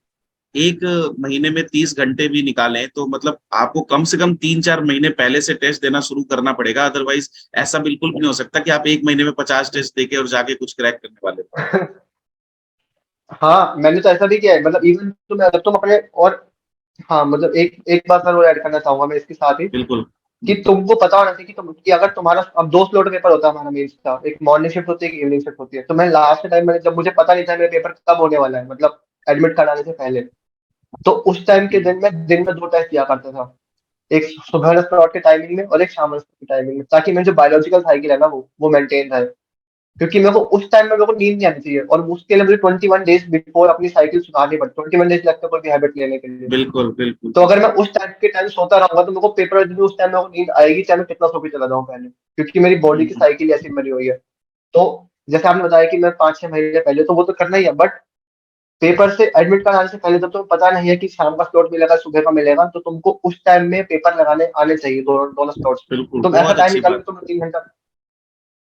एक महीने में 30 घंटे भी निकालें, तो मतलब आपको कम से कम 3-4 महीने पहले से टेस्ट देना शुरू करना पड़ेगा। अदरवाइज ऐसा बिल्कुल भी नहीं हो सकता कि आप एक महीने में 50 टेस्ट देके और जाके कुछ क्रैक करने वाले हो। हाँ, मैंने तो ऐसा भी किया है, मतलब इवन तुम अगर तुम अपने और हाँ, मतलब एक एक बात और ऐड करना चाहूंगा मैं इसके साथ ही, बिल्कुल। कि तुमको पता होना चाहिए कि अगर तुम्हारा अब दो स्लॉट पेपर होता है हमारा मेंस का, एक मॉर्निंग शिफ्ट होती है, एक इवनिंग शिफ्ट होती है। तो मैं लास्ट टाइम मैंने, जब मुझे पता नहीं था मेरा पेपर कब होने वाला है, मतलब एडमिट कार्ड आने से पहले, तो उस टाइम के दिन में दो टेस्ट दिया करता था। एक सुबह स्लॉट के टाइमिंग में और एक शाम के टाइमिंग में, ताकि मेरी जो बायोलॉजिकल साइकिल है ना वो मेंटेन रहे। क्योंकि मेरे को उस टाइम में मेरे को नींद नहीं आनी चाहिए, और उसके लिए मुझे 21 डेज बिफोर अपनी साइकिल सुधारनी पड़ती, 21 डेज लगता है कोई भी हैबिट लेने के लिए। बिल्कुल बिल्कुल तो अगर बिल्कुल। मैं उस टाइम के टाइम सोता रहूंगा, तो मेरे को पेपर में उस टाइम मेरे को नींद आएगी, चाहे मैं कितना सो के चला जाऊं पहले, क्योंकि मेरी बॉडी की हम्म, साइकिल ऐसी बनी हुई है। तो जैसे आपने बताया कि मैं 5-6 महीने पहले, तो वो तो करना ही है, बट पेपर से एडमिट कार्ड आने से पहले, जब तुम्हें पता नहीं है कि शाम का स्लॉट मिलेगा सुबह का मिलेगा, तो तुमको उस टाइम में पेपर लगाने आने चाहिए, दोनों दोनों स्लॉट्स में। बिल्कुल तुम ऐसा बहुत टाइम अच्छी निकालो बात कि है। तुमने 3 घंटा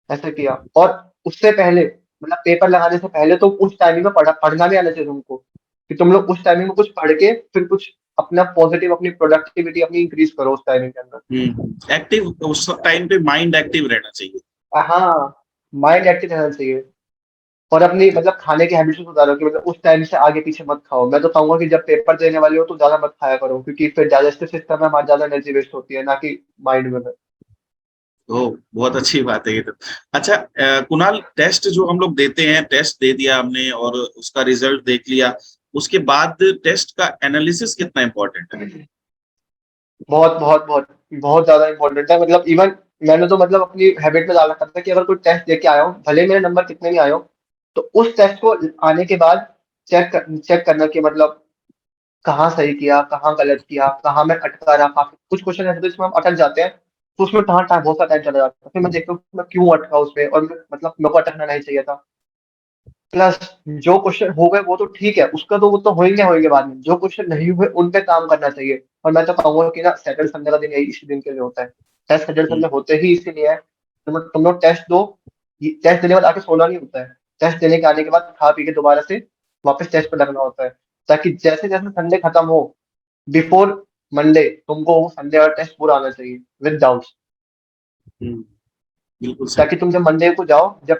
ऐसा किया। और उससे पहले, मतलब पेपर लगाने से पहले, तो उस टाइमिंग में पढ़ना भी आना चाहिए तुमको, कि तुम लोग उस टाइमिंग में कुछ पढ़ के फिर कुछ अपना पॉजिटिव, अपनी प्रोडक्टिविटी अपनी इंक्रीज करो उस टाइमिंग के अंदर। एक्टिव उस टाइम पे माइंड एक्टिव रहना चाहिए। हाँ, माइंड एक्टिव रहना चाहिए। और अपनी मतलब खाने की हैबिट्स सुधारो, कि मतलब उस टाइम से आगे पीछे मत खाओ। मैं तो कहूंगा कि जब पेपर देने वाले हो तो ज्यादा मत खाया करो, क्योंकि फिर डाइजेस्टिव सिस्टम में हमारी ज्यादा एनर्जी वेस्ट होती है, ना कि माइंड में। ओ, बहुत अच्छी बात है ये तो। अच्छा कुणाल, टेस्ट जो हम लोग देते हैं, टेस्ट दे दिया हमने और उसका रिजल्ट देख लिया, उसके बाद टेस्ट का एनालिसिस कितना इम्पोर्टेंट है? बहुत बहुत बहुत बहुत ज्यादा इंपॉर्टेंट है। मतलब इवन मैंने तो मतलब अपनी हैबिट में डाल रखा था कि अगर कोई टेस्ट देके आया हूँ, भले मेरे नंबर कितने भी आए हो, तो उस टेस्ट को आने के बाद चेक करना कि मतलब कहाँ सही किया, कहाँ गलत किया, कहाँ मैं अटका रहा। काफी कुछ क्वेश्चन ऐसे थे जिसमें हम अटक जाते हैं, तो उसमें कहाँ टाइम बहुत सारा टाइम चला जाता है, फिर मैं देखता हूँ कि मैं क्यों अटका उसमें, और मतलब मेरे को अटकना नहीं चाहिए था। प्लस जो क्वेश्चन हो गए वो तो ठीक है, उसका तो वो तो होंगे होंगे बाद में, जो क्वेश्चन नहीं हुए उन पे काम करना चाहिए। और मैं तो कहूंगा कि ना, सैटरडे संडे का दिन यही इसी दिन के लिए होता है। टेस्ट सैटरडे संडे हम्म, होते ही इसीलिए है, तुम लोग टेस्ट दो। टेस्ट देने के बाद आके सोना नहीं होता है, टेस्ट देने के आने के बाद खा पी के दोबारा से वापस टेस्ट पे लगना होता है, ताकि जैसे जैसे संडे खत्म हो, बिफोर मंडे तुमको वो संडे वाला टेस्ट पूरा आना चाहिए विद डाउट्स। हम्म, बिल्कुल सही। ताकि तुम जब मंडे को जाओ, जब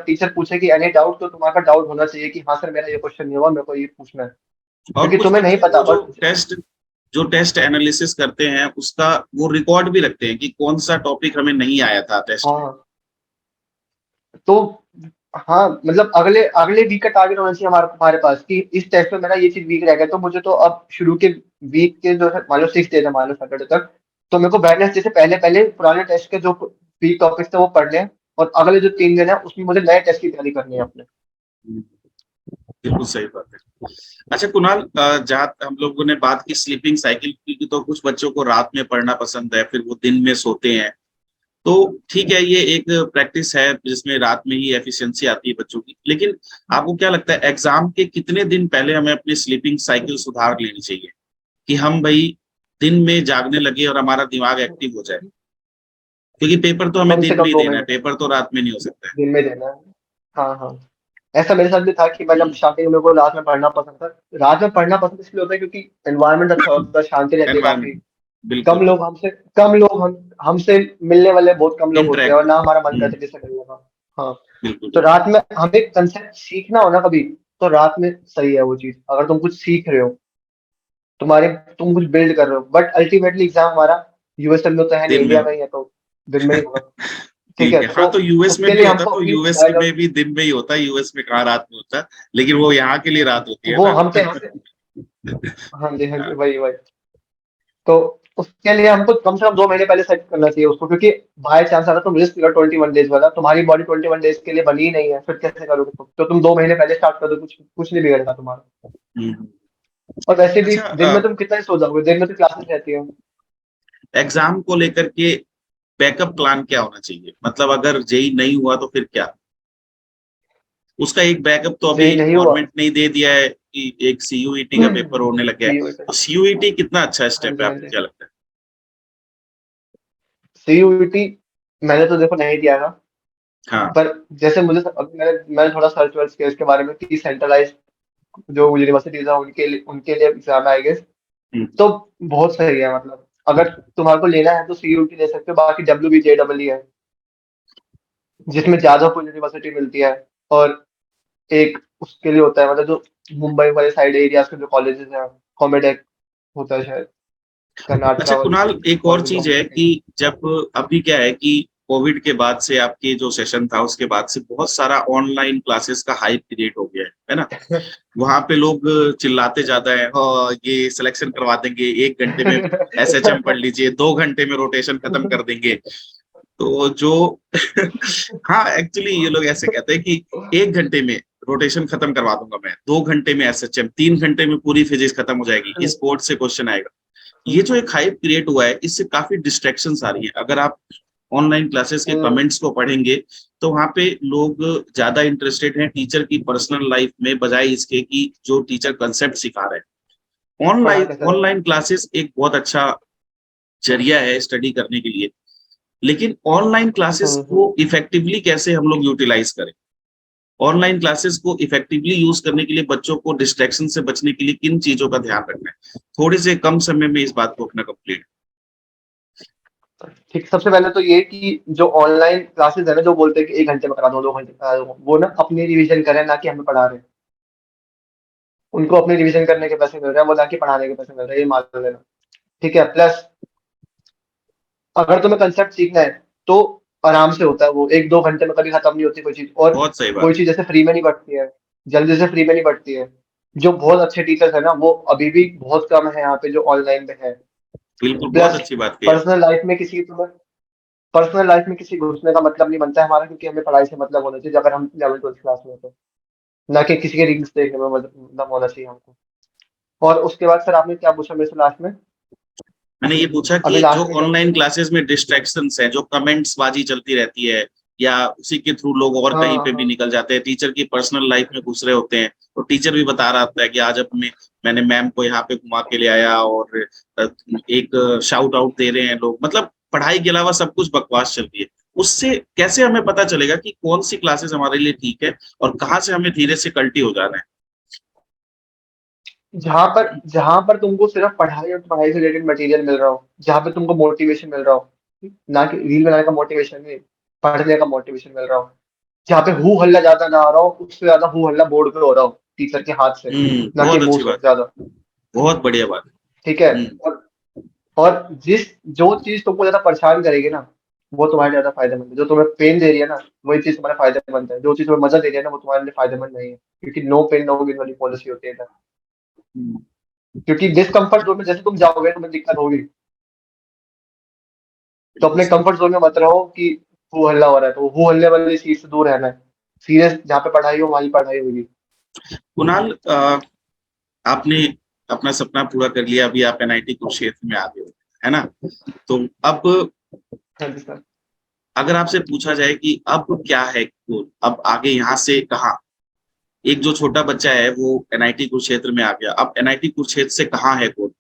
टीचर पूछे कि एनी डाउट, तो तुम्हारा डाउट होना चाहिए कि हाँ सर मेरा ये क्वेश्चन नहीं हुआ, मेरे को ये पूछना है। और क्योंकि कुछ तुम्हें नहीं बच्चे पता। वो और जो टेस्ट एनालिसिस करते हैं उसका वो रिकॉर्ड भी रखते हैं कि कौन सा टॉपिक हमें नहीं आया था टेस्ट में। हाँ, तो हाँ, मतलब अगले अगले वीक का टारगेट होना चाहिए हमारे हमारे पास, कि इस टेस्ट में मेरा ये चीज वीक रह गया, तो मुझे तो अब शुरू के वीक के जो है, मान लो 6 डेज है, मान लो सैटरडे तक, तो मेरे को वेडनेसडे से पहले पहले पुराने टेस्ट के जो वीक टॉपिक्स थे वो पढ़ने हैं, और अगले जो 3 दिन है उसमें मुझे नए टेस्ट की तैयारी करनी है अपने। हम्म, बिल्कुल सही बात है। अच्छा कुणाल, जहाँ हम लोगों ने बात की स्लीपिंग साइकिल की, तो कुछ बच्चों को रात में पढ़ना पसंद है, फिर वो दिन में सोते हैं। तो ठीक है, ये एक प्रैक्टिस है जिसमें रात में ही एफिशिएंसी आती है बच्चों की। लेकिन आपको क्या लगता है एग्जाम के कितने दिन पहले हमें अपनी स्लीपिंग साइकिल सुधार लेनी चाहिए, कि हम भाई दिन में जागने लगे और हमारा दिमाग एक्टिव हो जाए? क्योंकि पेपर तो हमें कम से दिन में कम ही दो देना है, महीने पेपर तो रात में नहीं हो सकता है। दिन में देना है। हाँ हाँ, ऐसा मेरे साथ भी था कि मैं जब स्टार्टिंग में, मेरे को रात में पढ़ना पसंद था। रात में पढ़ना पसंद इसलिए होता है क्योंकि एनवायरनमेंट अच्छा होता है, शांति रहती है एनवायरमेंट। काफी। कम बिल्कुल लोग हमसे कम लोग हमसे मिलने वाले बहुत कम लोग होते हैं, और इंटरेक्ट। ना हमारा मन करता है किसी से मिलने का। हाँ। बिल्कुल तो बिल्कुल। रात में हमें कंसेप्ट सीखना हो ना कभी, तो रात में सही है वो चीज। अगर तुम कुछ सीख रहे हो, तुम्हारे तुम कुछ बिल्ड कर रहे हो, बट अल्टीमेटली एग्जाम हमारा यूएसएल में तो है नहीं, दिन में इंडिया में ही है, तो दिन में ही होगा। ठीक ठीक है, है, तो हाँ तो यूएस में उसके भी लिए होता हमको तो अपनी यूएस में भी दिन में ही होता, यूएस में कहाँ रात में होता, लेकिन वो यहाँ के लिए रात होती है वो ना। हमसे यहाँ से। हाँ जी, हाँ जी, वही वही। तो उसके लिए हमको कम से कम 2 महीने पहले सेट करना चाहिए उसको, क्योंकि बाय चांस अगर तुम रिस्क लो 21 डेज वाला, तुम्हारी बॉडी 21 डेज के लिए बनी ही नहीं है, फिर कैसे करोगे तुम? तो तुम 2 महीने पहले स्टार्ट कर दो, कुछ कुछ नहीं बिगड़ेगा तुम्हारा। हम्म। और वैसे भी दिन अच्छा, में तुम कितना ही सो जाओगे, दिन में तो क्लासेस रहती है। एग्जाम को लेकर के बैकअप प्लान क्या होना चाहिए, मतलब अगर जेई नहीं हुआ तो फिर क्या? उसका एक बैकअप तो अभी जे नहीं हुआ। गवर्नमेंट ने ही दे दिया है कि एक सीयूईटी का पेपर होने लग गया है। तो सीयूईटी कितना अच्छा हाँ स्टेप जी, है, हाँ आपको जी। क्या लगता है? सीयूईटी मैंने तो देखो नहीं दिया था, हाँ। पर जैसे मुझे अभी मैंने थोड़ा सर्च वर्च किया इसके बारे में कि सेंट्रलाइज जो यूनिवर्सिटीज है उनके लिए एग्जाम आई गेस। हम्म, तो बहुत सही है, मतलब अगर तुम्हारे को लेना है तो सीयूटी ले सकते हो, बाकी डब्ल्यू बी जे डबल है, जिसमें जादवपुर यूनिवर्सिटी मिलती है। और एक उसके लिए होता है, मतलब जो मुंबई वाले साइड एरियाज के जो कॉलेजेस हैं, कॉमेडेक होता है शायद, अच्छा कर्नाटका वाली कुणाल, एक और कॉलेज चीज है कॉमेडेक। कि जब अभी क्या है कि कोविड के बाद से आपके जो सेशन था उसके बाद से बहुत सारा ऑनलाइन क्लासेस का हाइप क्रिएट हो गया है ना। वहां पे लोग चिल्लाते ज्यादा है, हाँ ये सिलेक्शन करवा देंगे 1 घंटे में, एसएचएम पढ़ लीजिए 2 घंटे में रोटेशन खत्म कर देंगे। तो जो हाँ एक्चुअली ये लोग ऐसे कहते हैं कि 1 घंटे में रोटेशन खत्म करवा दूंगा मैं, 2 घंटे में एसएचएम, 3 घंटे में पूरी फिजिक्स खत्म हो जाएगी, इस बोर्ड से क्वेश्चन आएगा। ये जो एक हाइप क्रिएट हुआ है इससे काफी डिस्ट्रैक्शंस आ रही है। अगर आप ऑनलाइन क्लासेस के कमेंट्स को पढ़ेंगे तो वहां पे लोग ज्यादा इंटरेस्टेड हैं टीचर की पर्सनल लाइफ में, बजाय इसके कि जो टीचर कंसेप्ट सिखा रहे हैं। पढ़ा ऑनलाइन कैसे रहे हैं। ऑनलाइन क्लासेस एक बहुत अच्छा जरिया है स्टडी करने के लिए, लेकिन ऑनलाइन क्लासेस को इफेक्टिवली कैसे हम लोग यूटिलाइज करें? ऑनलाइन क्लासेस को इफेक्टिवली यूज करने के लिए बच्चों को डिस्ट्रैक्शन से बचने के लिए किन चीजों का ध्यान रखना है? थोड़े से कम समय में इस बात को अपना कंप्लीट। ठीक, सबसे पहले तो ये कि जो ऑनलाइन क्लासेस है ना, जो बोलते हैं कि 1 घंटे में करा दो, 2 घंटे में करा दो, वो ना अपनी रिवीजन करें, ना कि हमें पढ़ा रहे हैं। उनको अपनी रिवीजन करने के पैसे मिल रहे हैं, वो ना कि पढ़ाने के पैसे मिल रहे हैं, ये मान लेना। ठीक है, प्लस अगर तुम्हें कंसेप्ट सीखना है तो आराम से होता है, वो 1-2 घंटे में कभी खत्म नहीं होती कोई चीज। और बहुत सही कोई बात। चीज जैसे फ्री में नहीं बढ़ती है, जल्दी से फ्री में नहीं बढ़ती है। जो बहुत अच्छे टीचर्स है ना, वो अभी भी बहुत कम है यहाँ पे जो ऑनलाइन में है। बिल्कुल, बहुत प्लस अच्छी बात की है। पर्सनल लाइफ में किसी तुम्हें पर्सनल लाइफ में किसी घुसने का मतलब नहीं बनता है हमारा, क्योंकि हमें पढ़ाई से मतलब होना चाहिए अगर हम 11th 12th क्लास में हैं तो। ना कि किसी के रील्स देखने में मतलब होना चाहिए हमको। और उसके बाद सर आपने क्या पूछा मेरे से लास्ट में? मैंने ये पूछा अभी कि जो लास्ट में क्या ऑनलाइन पूछा? क्लासेस में डिस्ट्रैक्शंस है, जो कमेंट्स बाजी चलती रहती है, या उसी के थ्रू लोग और हाँ कहीं पे भी हाँ। निकल जाते हैं, टीचर की पर्सनल लाइफ में घुस रहे होते हैं, तो टीचर भी बता रहा होता है कि आज अब मैंने मैम को यहाँ पे घुमा के ले आया, और एक शाउट आउट दे रहे हैं लोग, मतलब पढ़ाई के अलावा सब कुछ बकवास चल रही है। उससे कैसे हमें पता चलेगा कि कौन सी क्लासेस हमारे लिए ठीक है और कहाँ से हमें धीरे से कल्टी हो जाना है? जहां पर तुमको सिर्फ पढ़ाई और पढ़ाई से रिलेटेड मटेरियल मिल रहा हो, जहां पे तुमको मोटिवेशन मिल रहा हो, ना कि रील बनाने का मोटिवेशन नहीं, पढ़ने का मोटिवेशन मिल रहा हो, जहाँ पे हु हल्ला ज्यादा ना आ रहा हो, उससे ज्यादा हु हल्ला बोर्ड पे हो रहा हो टीचर के हाथ से, ना कि बहुत मुंह अच्छी से बात है। ज्यादा। बहुत बढ़िया बात ठीक है। है। और जो चीज तुमको ज्यादा परेशान करेगी ना, वो तुम्हारे लिए ज्यादा फायदेमंद है। जो तुम्हें पेन दे रही है ना, वही चीज तुम्हारे फायदेमंद है। जो चीज तुम्हें मजा दे रही है ना, वो तुम्हारे लिए फायदेमंद नहीं है, क्योंकि नो पेन नो गेन वाली पॉलिसी होती है इधर। हम्म। क्योंकि डिस्कम्फर्ट जोन में जैसे तुम जाओगे तुम्हें दिक्कत होगी, तो बिल्कुल अपने सही। कंफर्ट जोन में मत रहो कि हु हल्ला हो रहा है, तो हु हल्ले वाली चीज से दूर रहना है। सीरियस जहाँ पे पढ़ाई हो वहीं पढ़ाई होगी। कुणाल, आपने अपना सपना पूरा कर लिया, अभी आप एनआईटी कुरुक्षेत्र में आ गए हो, है ना? तो अब हाँ जी सर। अगर आपसे पूछा जाए कि अब क्या है गोल, अब आगे यहाँ से कहाँ? एक जो छोटा बच्चा है वो एनआईटी कुरुक्षेत्र में आ गया, अब एनआईटी कुरुक्षेत्र से कहाँ है गोल?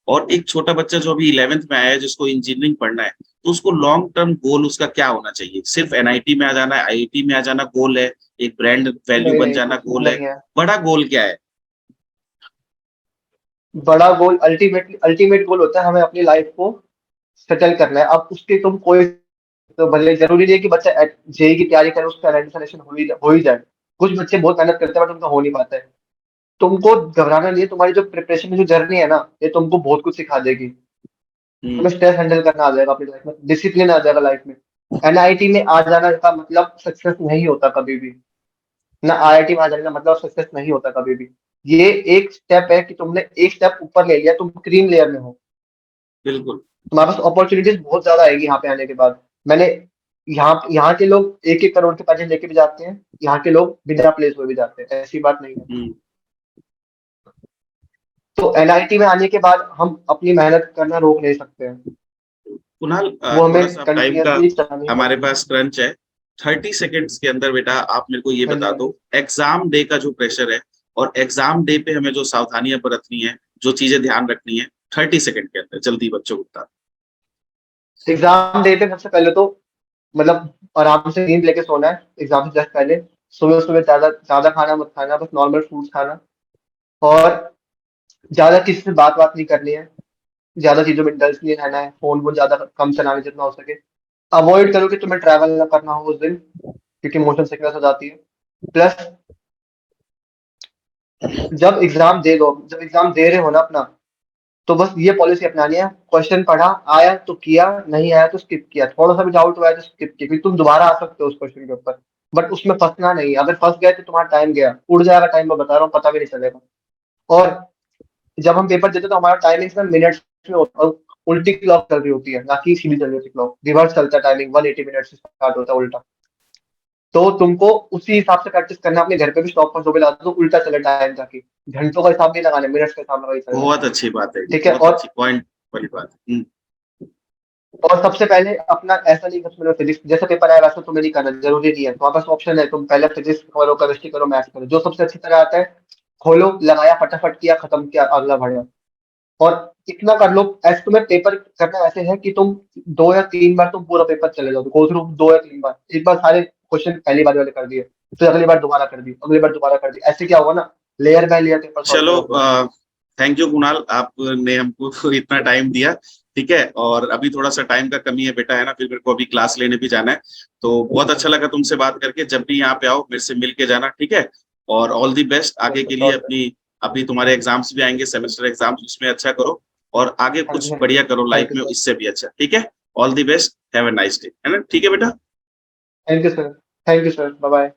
और एक छोटा बच्चा जो अभी 11th में आया है जिसको इंजीनियरिंग पढ़ना है, तो उसको लॉन्ग टर्म गोल उसका क्या होना चाहिए? सिर्फ एनआईटी में आ जाना है, आईआईटी में आ जाना गोल है? एक ब्रांड वैल्यू नहीं बन नहीं, जाना कुछ गोल है? नहीं है। बड़ा गोल क्या है? बड़ा गोल, अल्टीमेट गोल होता है हमें अपनी लाइफ को सेटल करना है। अब उसके तुम कोई, तो भले जरूरी नहीं है कि बच्चा जेई की तैयारी करे, उसका सिलेक्शन हो ही जाए। कुछ बच्चे बहुत मेहनत करते हैं बट उनका हो नहीं पाता है। तुमको घबराना नहीं है, तुम्हारी जो प्रिपरेशन की जो जर्नी है ना, ये तुमको बहुत कुछ सिखा देगी। तुम्हें हम्म। स्ट्रेस हैंडल करना आ जाएगा अपनी लाइफ में, डिसिप्लिन आ जाएगा लाइफ में। एनआईटी में आ जाना का मतलब सक्सेस नहीं होता कभी भी, ना आईआईटी में आ जाने का मतलब सक्सेस नहीं होता कभी भी। ये एक स्टेप है कि तुमने एक स्टेप ऊपर ले लिया, तुम क्रीम लेयर में हो। बिल्कुल। तुम्हारे पास अपॉर्चुनिटीज बहुत ज्यादा आएगी यहाँ पे आने के बाद। मैंने यहाँ यहाँ के लोग 1-1 करोड़ के पैकेज लेके भी जाते हैं, यहाँ के लोग बिना प्लेस हुए भी जाते हैं, ऐसी बात नहीं है। हम्म। तो एनआईटी में आने के बाद हम अपनी मेहनत करना रोक नहीं सकते हैं, कुणाल, वो थोड़ा हमें सा टाइम का कंटिन्यूअसली चलानी हमारे पड़ेगी। पास क्रंच है। 30 सेकेंड्स के अंदर बेटा आप मेरे को ये हाँ जी, बता हाँ दो, जी। एग्जाम डे का जो प्रेशर है और एग्जाम डे पे हमें जो सावधानियां बरतनी है, जो चीजें ध्यान रखनी है, 30 सेकेंड के अंदर जल्दी बच्चों को बता। एग्जाम डे पे सबसे पहले तो मतलब आराम से नींद लेके सोना है एग्जाम से जस्ट पहले। सुबह सुबह ज्यादा ज्यादा खाना मत खाना, बस नॉर्मल फूड्स खाना। और ज्यादा किसी से बात बात नहीं करनी है, ज्यादा चीजों में इंडल्ज नहीं रहना है, फोन वोन ज्यादा कम चलाने जितना हो सके। अवॉइड करो कि तुम्हें ट्रैवल ना करना हो उस दिन, क्योंकि मोशन सिकनेस हो जाती है। प्लस जब एग्जाम दे रहे हो ना अपना, तो बस ये पॉलिसी अपनानी है, क्वेश्चन पढ़ा, आया तो किया, नहीं आया तो स्किप किया, थोड़ा सा भी डाउट हुआ है तो स्किप किया, क्योंकि तुम दोबारा आ सकते हो उस क्वेश्चन के ऊपर। बट उसमें फंसना नहीं है, अगर फंस गए तो तुम्हारा टाइम गया, उड़ जाएगा टाइम, मैं बता रहा हूँ, पता भी नहीं चलेगा। और जब हम पेपर देते तो हमारा टाइमिंग ना मिनट्स में होता है, और उल्टी क्लॉक चल रही होती है, ना कि सीधी चल रही होती है क्लॉक, रिवर्स चलता है टाइमिंग, 180 मिनट से स्टार्ट होता है उल्टा। तो तुमको उसी हिसाब से प्रैक्टिस करना, अपने घर पे भी स्टॉप पर जो भी लाते तो उल्टा चले टाइम, ताकि घंटों का हिसाब नहीं लगाना, मिनट्स का हिसाब लगा के चलना। बहुत अच्छी बात है, ठीक है। बहुत अच्छी पॉइंट वाली बात है। और सबसे पहले अपना ऐसा नहीं कि तुम्हें फिजिक्स जैसा पेपर आया वैसा तुम्हें नहीं करना, जरूरी नहीं है, तुम्हारे पास ऑप्शन है, तुम पहले फिजिक्स करो, केमिस्ट्री करो, मैथ्स करो, जो सबसे अच्छी तरह आता है खोलो, लगाया, फटाफट किया, खत्म किया, अगला बढ़िया। और इतना कर लो, ऐसे तुम्हें पेपर करना ऐसे है कि तुम 2 या 3 बार तुम पूरा पेपर चले जाओ, गो थ्रू 2 या 3 बार, एक बार सारे क्वेश्चन पहली बार वाले कर दिए, फिर अगली बार दोबारा कर दी, अगली बार दोबारा कर दी, ऐसे क्या होगा ना, layer by layer paper solve चलो, करोगे तुम। थैंक यू कुणाल, आपने हमको इतना टाइम दिया। ठीक है, और अभी थोड़ा सा टाइम का कमी है बेटा, है ना, फिर मेरे को अभी क्लास लेने भी जाना है। तो बहुत अच्छा लगा तुमसे बात करके, जब भी यहाँ पे आओ मेरे से मिल के जाना, ठीक है। और ऑल दी बेस्ट आगे के लिए श्योर सर। अपनी। अभी तुम्हारे एग्जाम्स भी आएंगे, सेमेस्टर एग्जाम्स, उसमें अच्छा करो और आगे हाँ जी, कुछ हाँ जी। बढ़िया करो लाइफ थैंक यू में, सर। इससे भी अच्छा, ठीक है। All the best, have a nice day, है ना, ठीक है बेटा। Thank you sir. Thank you sir, bye bye.